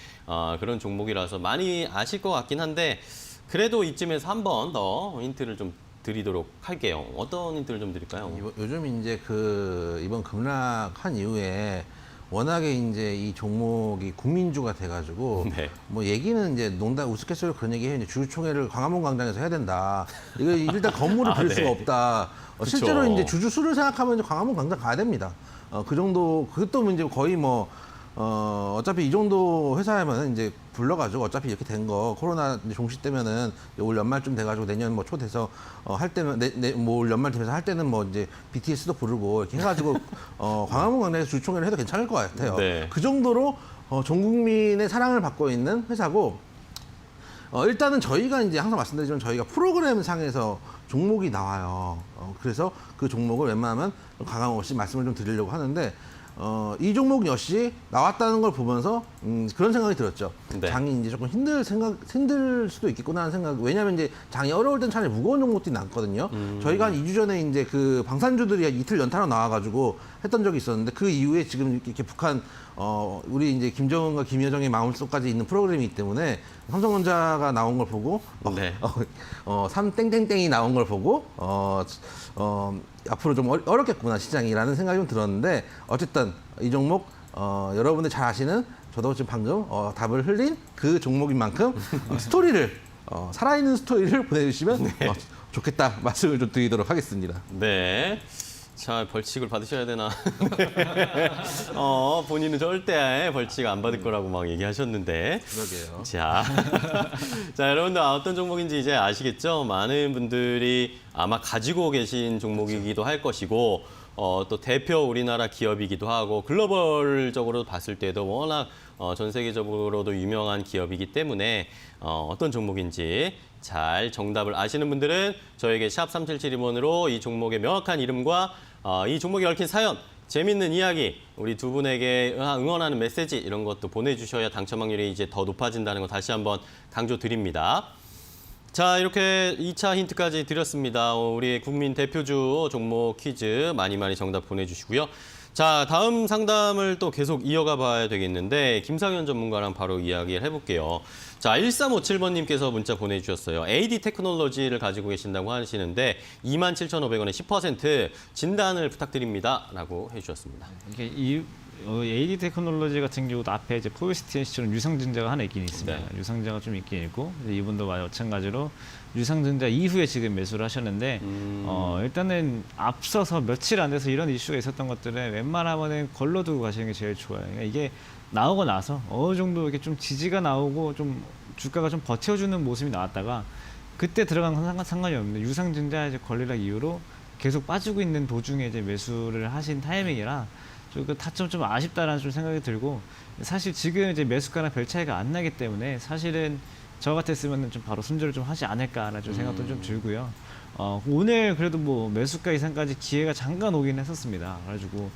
그런 종목이라서 많이 아실 것 같긴 한데 그래도 이쯤에서 한 번 더 힌트를 좀 드리도록 할게요. 어떤 힌트를 좀 드릴까요? 요즘 이제 이번 급락한 이후에 워낙에 이제 이 종목이 국민주가 돼가지고 네. 뭐 얘기는 이제 농담 우스갯소리로 그런 얘기해요. 이제 주주총회를 광화문 광장에서 해야 된다. 이거 일단 건물을 빌릴 수가 네. 없다. 그쵸. 실제로 이제 주주 수를 생각하면 이제 광화문 광장 가야 됩니다. 그 정도 그것도 이제 거의 뭐 어차피 이 정도 회사라면 이제 불러가지고 어차피 이렇게 된 거 코로나 이제 종식 되면은 올 연말쯤 돼가지고 내년 뭐 초 돼서 할 때는 뭐 올 연말 되면서 할 때는 뭐 이제 BTS도 부르고 이렇게 해가지고 광화문 광장에서 주총회를 해도 괜찮을 것 같아요. 네. 그 정도로 전 국민의 사랑을 받고 있는 회사고 일단은 저희가 이제 항상 말씀드리지만 저희가 프로그램 상에서 종목이 나와요. 그래서 그 종목을 웬만하면 가감 없이 말씀을 좀 드리려고 하는데 이 종목 역시 나왔다는 걸 보면서 그런 생각이 들었죠. 네. 장이 이제 조금 힘들 수도 있겠구나 하는 생각. 왜냐하면 이제 장이 어려울 땐 차라리 무거운 종목들이 낫거든요. 저희가 한 2주 전에 이제 그 방산주들이 이틀 연타로 나와가지고 했던 적이 있었는데 그 이후에 지금 이렇게 북한 우리 이제 김정은과 김여정의 마음속까지 있는 프로그램이기 때문에 삼성전자가 나온 걸 보고 네. 3땡땡땡이 나온 걸 보고 앞으로 좀 어렵겠구나 시장이라는 생각이 좀 들었는데 어쨌든 이 종목 여러분들 잘 아시는 저도 지금 방금 답을 흘린 그 종목인 만큼 스토리를 살아있는 스토리를 보내주시면 좋겠다 말씀을 좀 드리도록 하겠습니다. 네. 자, 벌칙을 받으셔야 되나? 본인은 절대 벌칙 안 받을 거라고 막 얘기하셨는데. 그러게요. 자, 자, 여러분들 어떤 종목인지 이제 아시겠죠? 많은 분들이 아마 가지고 계신 종목이기도 할 것이고, 또 대표 우리나라 기업이기도 하고, 글로벌적으로 봤을 때도 워낙 전 세계적으로도 유명한 기업이기 때문에 어떤 종목인지 잘 정답을 아시는 분들은 저에게 샵 3772번으로 이 종목의 명확한 이름과 이 종목에 얽힌 사연, 재밌는 이야기, 우리 두 분에게 응원하는 메시지 이런 것도 보내주셔야 당첨 확률이 이제 더 높아진다는 거 다시 한번 강조드립니다. 자, 이렇게 2차 힌트까지 드렸습니다. 우리 국민 대표주 종목 퀴즈 많이 정답 보내주시고요. 자, 다음 상담을 또 계속 이어가 봐야 되겠는데 김상현 전문가랑 바로 이야기를 해볼게요. 자, 1357번님께서 문자 보내주셨어요. AD 테크놀로지를 가지고 계신다고 하시는데 27,500원에 10% 진단을 부탁드립니다. 라고 해주셨습니다. 이게 AD 테크놀로지 같은 경우도 앞에 이제 포스트NC처럼 유상증자가 하나 있긴 있습니다. 네. 유상증자가 좀 있긴 있고 이분도 마찬가지로 유상증자 이후에 지금 매수를 하셨는데 일단은 앞서서 며칠 안 돼서 이런 이슈가 있었던 것들은 웬만하면은 걸러두고 가시는 게 제일 좋아요. 그러니까 이게 나오고 나서 어느 정도 이렇게 좀 지지가 나오고 좀 주가가 좀 버텨주는 모습이 나왔다가 그때 들어간 건 상관이 없는데 유상증자 이제 권리락 이후로 계속 빠지고 있는 도중에 이제 매수를 하신 타이밍이라 그 타점 좀 아쉽다라는 좀 생각이 들고 사실 지금 이제 매수가랑 별 차이가 안 나기 때문에 사실은 저 같았으면 좀 바로 손절을 좀 하지 않을까라는 좀 생각도 좀 들고요. 오늘 그래도 뭐 매수가 이상까지 기회가 잠깐 오긴 했었습니다. 그래가지고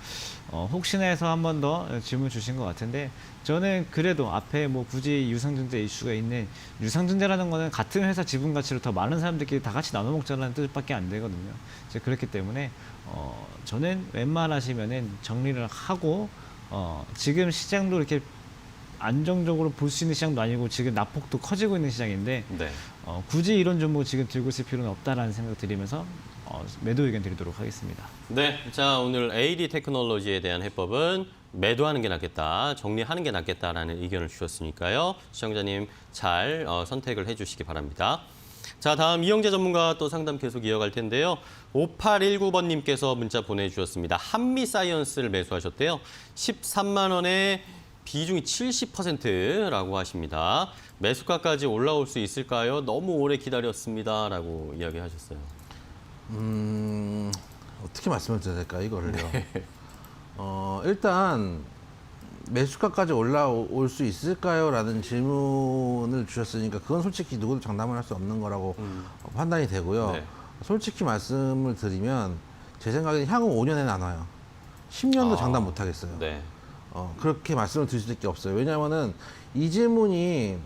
혹시나 해서 한 번 더 질문 주신 것 같은데 저는 그래도 앞에 뭐 굳이 유상증자 이슈가 있는 유상증자라는 거는 같은 회사 지분 가치를 더 많은 사람들끼리 다 같이 나눠 먹자라는 뜻밖에 안 되거든요. 이제 그렇기 때문에 저는 웬만하시면은 정리를 하고 지금 시장도 이렇게 안정적으로 볼 수 있는 시장도 아니고 지금 낙폭도 커지고 있는 시장인데 네. 굳이 이런 종목 지금 들고 있을 필요는 없다라는 생각 드리면서 매도 의견 드리도록 하겠습니다. 네, 자 오늘 AD 테크놀로지에 대한 해법은 매도하는 게 낫겠다, 정리하는 게 낫겠다라는 의견을 주셨으니까요. 시청자님 잘 선택을 해주시기 바랍니다. 자, 다음 이영재 전문가 또 상담 계속 이어갈 텐데요. 5819번님께서 문자 보내주셨습니다. 한미사이언스를 매수하셨대요. 13만 원에 비중이 70%라고 하십니다. 매수가까지 올라올 수 있을까요? 너무 오래 기다렸습니다. 라고 이야기하셨어요. 어떻게 말씀을 드려야 될까 이거를요. 네. 일단 매수가까지 올라올 수 있을까요? 라는 질문을 주셨으니까 그건 솔직히 누구도 장담을 할 수 없는 거라고 판단이 되고요. 네. 솔직히 말씀을 드리면 제 생각에는 향후 5년에는 안 와요. 10년도 장담 못 하겠어요. 네. 그렇게 말씀을 드릴 수밖에 없어요. 왜냐하면은 이 질문이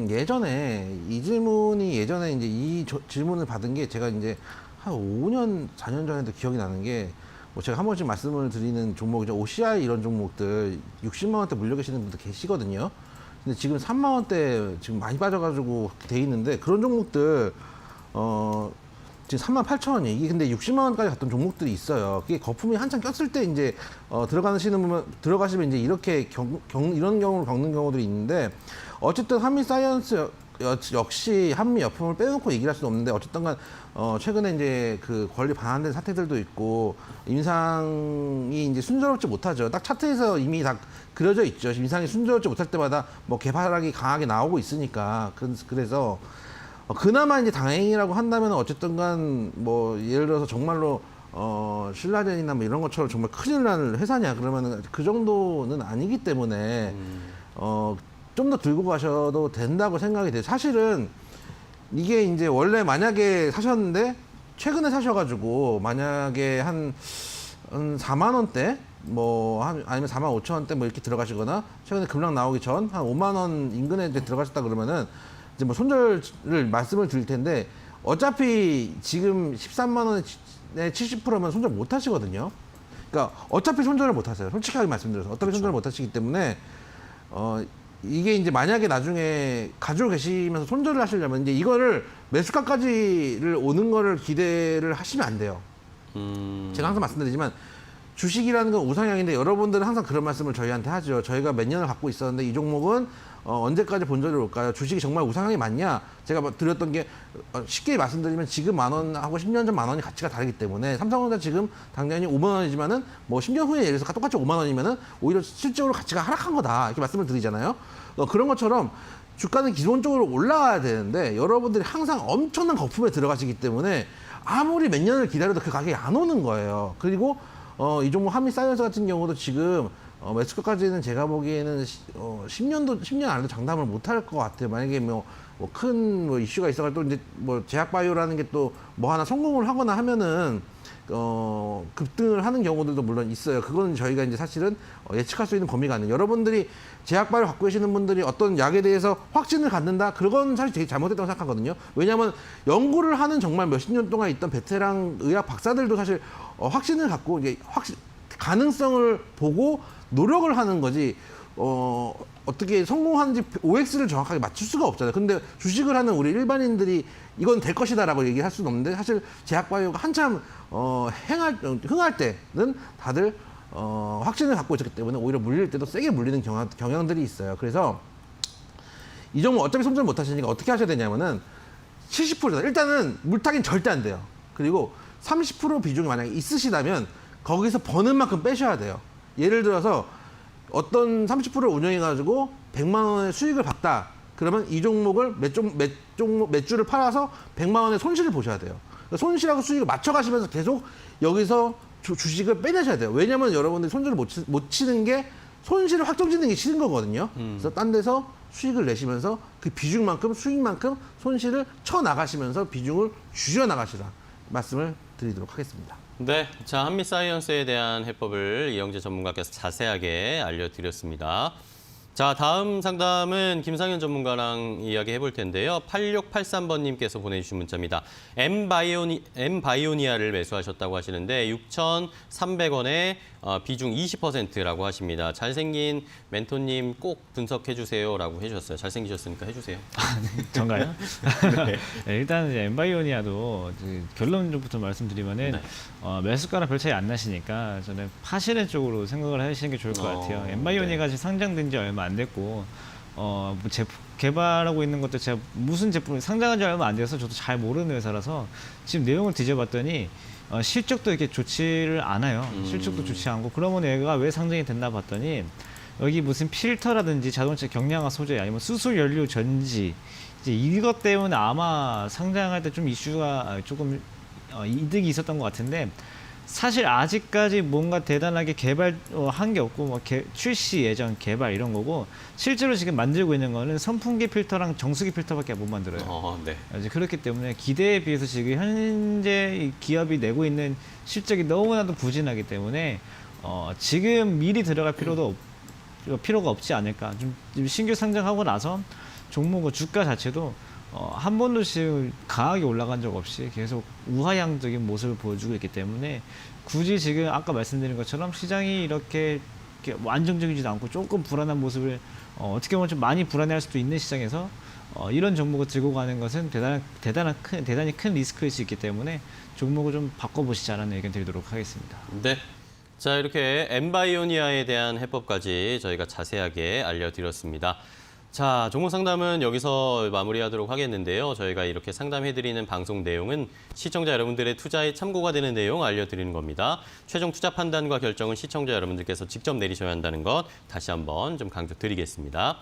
예전에 이제 이 질문을 받은 게 제가 이제 한 5년, 4년 전에도 기억이 나는 게 뭐 제가 한 번씩 말씀을 드리는 종목이죠. OCI 이런 종목들 60만 원대 물려 계시는 분들 계시거든요. 근데 지금 3만 원대 지금 많이 빠져가지고 돼 있는데 그런 종목들 지금 38,000원이에요. 이게 근데 60만 원까지 갔던 종목들이 있어요. 그게 거품이 한참 꼈을 때 이제 들어가시면 이제 이렇게 이런 경우를 겪는 경우들이 있는데 어쨌든 한미사이언스 역시 한미 여품을 빼놓고 얘기를 할 수는 없는데 어쨌든 간 최근에 이제 그 권리 반환된 사태들도 있고 인상이 이제 순조롭지 못하죠. 딱 차트에서 이미 다 그려져 있죠. 인상이 순조롭지 못할 때마다 뭐 개발하기 강하게 나오고 있으니까 그래서 그나마 이제 다행이라고 한다면 어쨌든 간 뭐 예를 들어서 정말로 신라젠이나 뭐 이런 것처럼 정말 큰일 날 회사냐 그러면은 그 정도는 아니기 때문에 좀 더 들고 가셔도 된다고 생각이 돼요. 사실은 이게 이제 원래 만약에 사셨는데 최근에 사셔가지고 만약에 한 4만 원대 뭐 아니면 4만 5천 원대 뭐 이렇게 들어가시거나 최근에 급락 나오기 전 한 5만 원 인근에 이제 들어가셨다 그러면은 이제 뭐 손절을 말씀을 드릴 텐데 어차피 지금 13만 원에 70%면 손절 못 하시거든요. 그러니까 어차피 손절을 못 하세요. 솔직하게 말씀드려서 어차피 손절을 못 하시기 때문에 이게 이제 만약에 나중에 가지고 계시면서 손절을 하시려면 이제 이거를 매수가까지를 오는 거를 기대를 하시면 안 돼요. 제가 항상 말씀드리지만 주식이라는 건 우상향인데 여러분들은 항상 그런 말씀을 저희한테 하죠. 저희가 몇 년을 갖고 있었는데 이 종목은 언제까지 본전이 올까요? 주식이 정말 우상향이 맞냐? 제가 드렸던 게 쉽게 말씀드리면 지금 10,000원하고 10년 전 10,000원이 가치가 다르기 때문에 삼성전자 지금 당연히 5만 원이지만은 뭐 10년 후에 예를 들어서 똑같이 5만 원이면은 오히려 실적으로 가치가 하락한 거다 이렇게 말씀을 드리잖아요. 그런 것처럼 주가는 기본적으로 올라가야 되는데 여러분들이 항상 엄청난 거품에 들어가시기 때문에 아무리 몇 년을 기다려도 그 가격이 안 오는 거예요. 그리고 이 종목 한미사이언스 같은 경우도 지금 매수가까지는 제가 보기에는 10년 안에도 장담을 못 할 것 같아요. 만약에 큰 이슈가 있어가 또 이제 제약바이오라는 게 또 뭐 하나 성공을 하거나 하면은 급등을 하는 경우들도 물론 있어요. 그거는 저희가 이제 사실은 예측할 수 있는 범위가 아니에요. 여러분들이 제약바이오 갖고 계시는 분들이 어떤 약에 대해서 확신을 갖는다? 그건 사실 되게 잘못됐다고 생각하거든요. 왜냐하면 연구를 하는 정말 몇십 년 동안 있던 베테랑 의학 박사들도 사실 확신을 갖고 이게 가능성을 보고 노력을 하는 거지. 어떻게 성공하는지 OX를 정확하게 맞출 수가 없잖아요. 근데 주식을 하는 우리 일반인들이 이건 될 것이다라고 얘기할 수는 없는데 사실 제약바이오가 한참 흥할 때는 다들 확신을 갖고 있었기 때문에 오히려 물릴 때도 세게 물리는 경향들이 있어요. 그래서 이 종목 어차피 손절 못 하시니까 어떻게 하셔야 되냐면은 70%다. 일단은 물타기는 절대 안 돼요. 그리고 30% 비중이 만약에 있으시다면 거기서 버는 만큼 빼셔야 돼요. 예를 들어서 어떤 30%를 운영해가지고 100만 원의 수익을 봤다. 그러면 이 종목을 몇 주를 팔아서 100만 원의 손실을 보셔야 돼요. 손실하고 수익을 맞춰가시면서 계속 여기서 주식을 빼내셔야 돼요. 왜냐하면 여러분들이 손실을 못 치는 게 손실을 확정짓는 게 싫은 거거든요. 그래서 딴 데서 수익을 내시면서 그 비중만큼 수익만큼 손실을 쳐나가시면서 비중을 줄여나가시라 말씀을 드리도록 하겠습니다. 네, 자 한미사이언스에 대한 해법을 이영재 전문가께서 자세하게 알려드렸습니다. 자, 다음 상담은 김상현 전문가랑 이야기해 볼 텐데요. 8683번님께서 보내주신 문자입니다. 엠바이오니아를 매수하셨다고 하시는데 6,300원에 비중 20%라고 하십니다. 잘생긴 멘토님 꼭 분석해 주세요라고 해주셨어요. 잘생기셨으니까 해주세요. 전가요? 네. 네, 일단 이제 엠바이오니아도 결론부터 말씀드리면은 네. 매수가랑 별 차이 안 나시니까 저는 파시는 쪽으로 생각을 하시는 게 좋을 것 같아요. 엠바이오니아가 지금 상장된 지 얼마 안 됐고 뭐 제품 개발하고 있는 것도 제가 무슨 제품을 상장한 지 얼마 안 돼서 저도 잘 모르는 회사라서 지금 내용을 뒤져봤더니 실적도 이렇게 좋지를 않아요. 실적도 좋지 않고 그러면 얘가 왜 상장이 됐나 봤더니 여기 무슨 필터라든지 자동차 경량화 소재 아니면 수소 연료 전지 이제 이것 때문에 아마 상장할 때 좀 이슈가 조금 이득이 있었던 것 같은데 사실 아직까지 뭔가 대단하게 개발한 게 없고 뭐 출시 예정 개발 이런 거고 실제로 지금 만들고 있는 거는 선풍기 필터랑 정수기 필터밖에 못 만들어요. 네. 이제 그렇기 때문에 기대에 비해서 지금 현재 이 기업이 내고 있는 실적이 너무나도 부진하기 때문에 지금 미리 들어갈 필요가 없지 않을까. 좀 신규 상장하고 나서 종목의 주가 자체도 한 번도 지금 강하게 올라간 적 없이 계속 우하향적인 모습을 보여주고 있기 때문에 굳이 지금 아까 말씀드린 것처럼 시장이 이렇게 뭐 안정적이지도 않고 조금 불안한 모습을 어떻게 보면 좀 많이 불안해할 수도 있는 시장에서 이런 종목을 들고 가는 것은 대단히 큰 리스크일 수 있기 때문에 종목을 좀 바꿔보시자라는 의견 드리도록 하겠습니다. 네. 자, 이렇게 엠바이오니아에 대한 해법까지 저희가 자세하게 알려드렸습니다. 자, 종목 상담은 여기서 마무리하도록 하겠는데요. 저희가 이렇게 상담해드리는 방송 내용은 시청자 여러분들의 투자에 참고가 되는 내용 알려드리는 겁니다. 최종 투자 판단과 결정은 시청자 여러분들께서 직접 내리셔야 한다는 것 다시 한번 좀 강조드리겠습니다.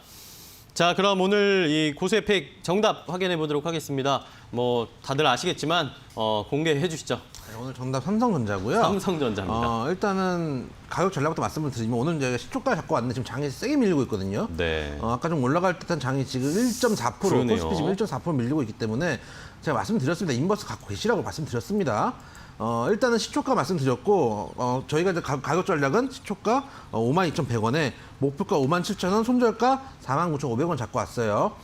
자, 그럼 오늘 이 고수의 정답 확인해 보도록 하겠습니다. 뭐 다들 아시겠지만 공개해 주시죠. 네, 오늘 정답 삼성전자고요. 삼성전자입니다. 일단은 가격 전략부터 말씀을 드리면 오늘 저희가 시초가 잡고 왔는데 지금 장이 세게 밀리고 있거든요. 네. 아까 좀 올라갈 듯한 장이 지금 1.4% 그러네요. 코스피 지금 1.4% 밀리고 있기 때문에 제가 말씀드렸습니다. 인버스 갖고 계시라고 말씀드렸습니다. 일단은 시초가 말씀드렸고 저희가 이제 가격 전략은 시초가 52,100원에 목표가 57,000원, 손절가 49,500원 잡고 왔어요.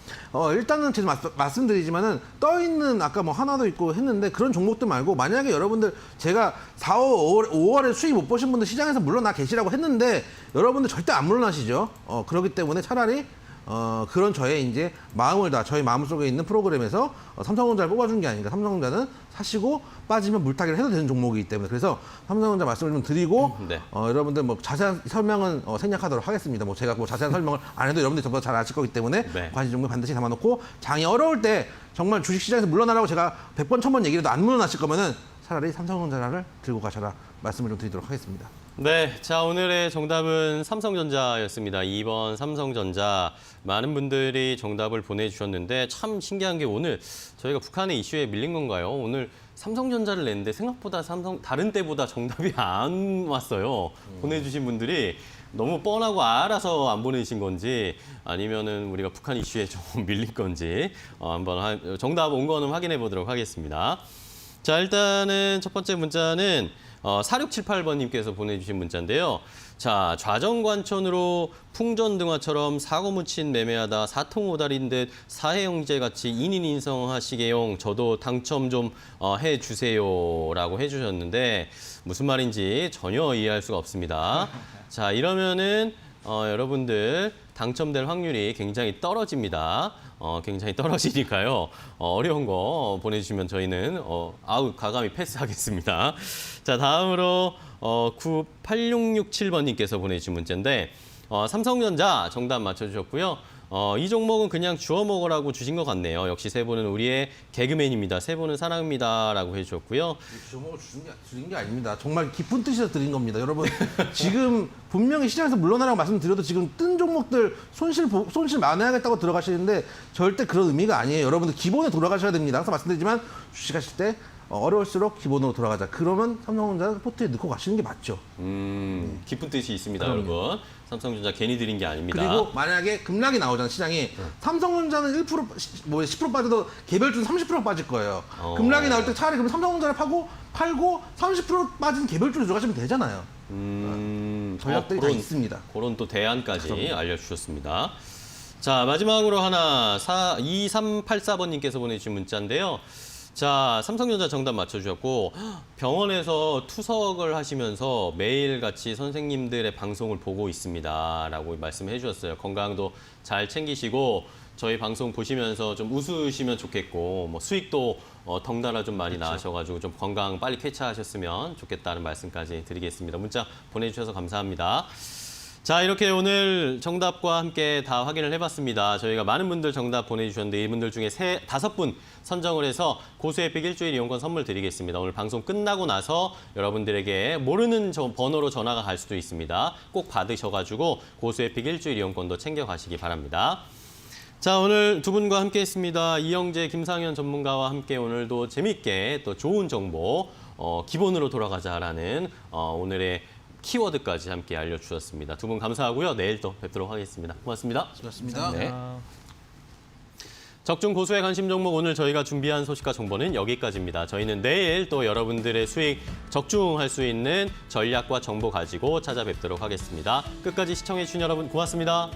일단은 제가 말씀드리지만은 떠 있는 아까 뭐 하나도 있고 했는데 그런 종목들 말고 만약에 여러분들 제가 4, 5월에 수익 못 보신 분들 시장에서 물러나 계시라고 했는데 여러분들 절대 안 물러나시죠. 그렇기 때문에 차라리 그런 저의 이제 마음을 다 저희 마음속에 있는 프로그램에서 삼성전자를 뽑아준 게 아닌가. 삼성전자는 사시고 빠지면 물타기를 해도 되는 종목이기 때문에 그래서 삼성전자 말씀을 좀 드리고 네. 여러분들 뭐 자세한 설명은 생략하도록 하겠습니다. 뭐 제가 뭐 자세한 설명을 안 해도 여러분들이 저보다 잘 아실 거기 때문에 네. 관심 종목에 반드시 담아놓고 장이 어려울 때 정말 주식시장에서 물러나라고 제가 100번 1000번 얘기해도 안 물러나실 거면은 차라리 삼성전자를 들고 가셔라 말씀을 좀 드리도록 하겠습니다. 네, 자 오늘의 정답은 삼성전자였습니다. 2번 삼성전자. 많은 분들이 정답을 보내주셨는데 참 신기한 게 오늘 저희가 북한의 이슈에 밀린 건가요? 오늘 삼성전자를 냈는데 생각보다 다른 때보다 정답이 안 왔어요. 보내주신 분들이 너무 뻔하고 알아서 안 보내신 건지 아니면은 우리가 북한 이슈에 조금 밀린 건지 한번 정답 온 거는 확인해 보도록 하겠습니다. 자, 일단은 첫 번째 문자는 4678번님께서 보내주신 문자인데요. 자, 좌정관천으로 풍전등화처럼 사고 묻힌 매매하다 사통오달인 듯 사해영재같이 인인 인성하시게용 저도 당첨 좀 해주세요라고 해주셨는데 무슨 말인지 전혀 이해할 수가 없습니다. 자, 이러면은 여러분들 당첨될 확률이 굉장히 떨어집니다. 굉장히 떨어지니까요. 어려운 거 보내주시면 저희는 과감히 패스하겠습니다. 자, 다음으로 8667번님께서 보내주신 문자인데 삼성전자 정답 맞춰주셨고요. 이 종목은 그냥 주워 먹으라고 주신 것 같네요. 역시 세 분은 우리의 개그맨입니다. 세 분은 사랑합니다. 라고 해주셨고요. 주먹을 드린 게 아닙니다. 정말 깊은 뜻에서 드린 겁니다. 여러분 지금 분명히 시장에서 물러나라고 말씀드려도 지금 뜬 종목들 손실 많아야겠다고 들어가시는데 절대 그런 의미가 아니에요. 여러분들 기본에 돌아가셔야 됩니다. 항상 말씀드리지만 주식하실 때 어려울수록 기본으로 돌아가자. 그러면 삼성전자 포트에 넣고 가시는 게 맞죠. 깊은 뜻이 있습니다, 그럼요. 여러분. 삼성전자 괜히 드린 게 아닙니다. 그리고 만약에 급락이 나오잖아요, 시장이. 삼성전자는 1%, 뭐 10% 빠져도 개별주는 30% 빠질 거예요. 급락이 나올 때 차라리 그럼 삼성전자를 팔고 30% 빠진 개별주로 들어가시면 되잖아요. 전략들이 다 있습니다. 그런 또 대안까지 알려주셨습니다. 자, 마지막으로 하나 2384번님께서 보내주신 문자인데요. 자, 삼성전자 정답 맞춰주셨고 병원에서 투석을 하시면서 매일같이 선생님들의 방송을 보고 있습니다. 라고 말씀해 주셨어요. 건강도 잘 챙기시고 저희 방송 보시면서 좀 웃으시면 좋겠고 뭐 수익도 덩달아 좀 많이 나으셔가지고 좀 건강 빨리 쾌차하셨으면 좋겠다는 말씀까지 드리겠습니다. 문자 보내주셔서 감사합니다. 자, 이렇게 오늘 정답과 함께 다 확인을 해봤습니다. 저희가 많은 분들 정답 보내주셨는데 이분들 중에 5분 선정을 해서 고수에픽 일주일 이용권 선물 드리겠습니다. 오늘 방송 끝나고 나서 여러분들에게 모르는 번호로 전화가 갈 수도 있습니다. 꼭 받으셔가지고 고수에픽 일주일 이용권도 챙겨가시기 바랍니다. 자, 오늘 두 분과 함께 했습니다. 이영재, 김상현 전문가와 함께 오늘도 재밌게 또 좋은 정보 기본으로 돌아가자라는 오늘의 키워드까지 함께 알려주셨습니다. 두 분 감사하고요. 내일 또 뵙도록 하겠습니다. 고맙습니다. 수고하셨습니다. 네. 적중 고수의 관심 종목 오늘 저희가 준비한 소식과 정보는 여기까지입니다. 저희는 내일 또 여러분들의 수익 적중할 수 있는 전략과 정보 가지고 찾아뵙도록 하겠습니다. 끝까지 시청해주신 여러분 고맙습니다.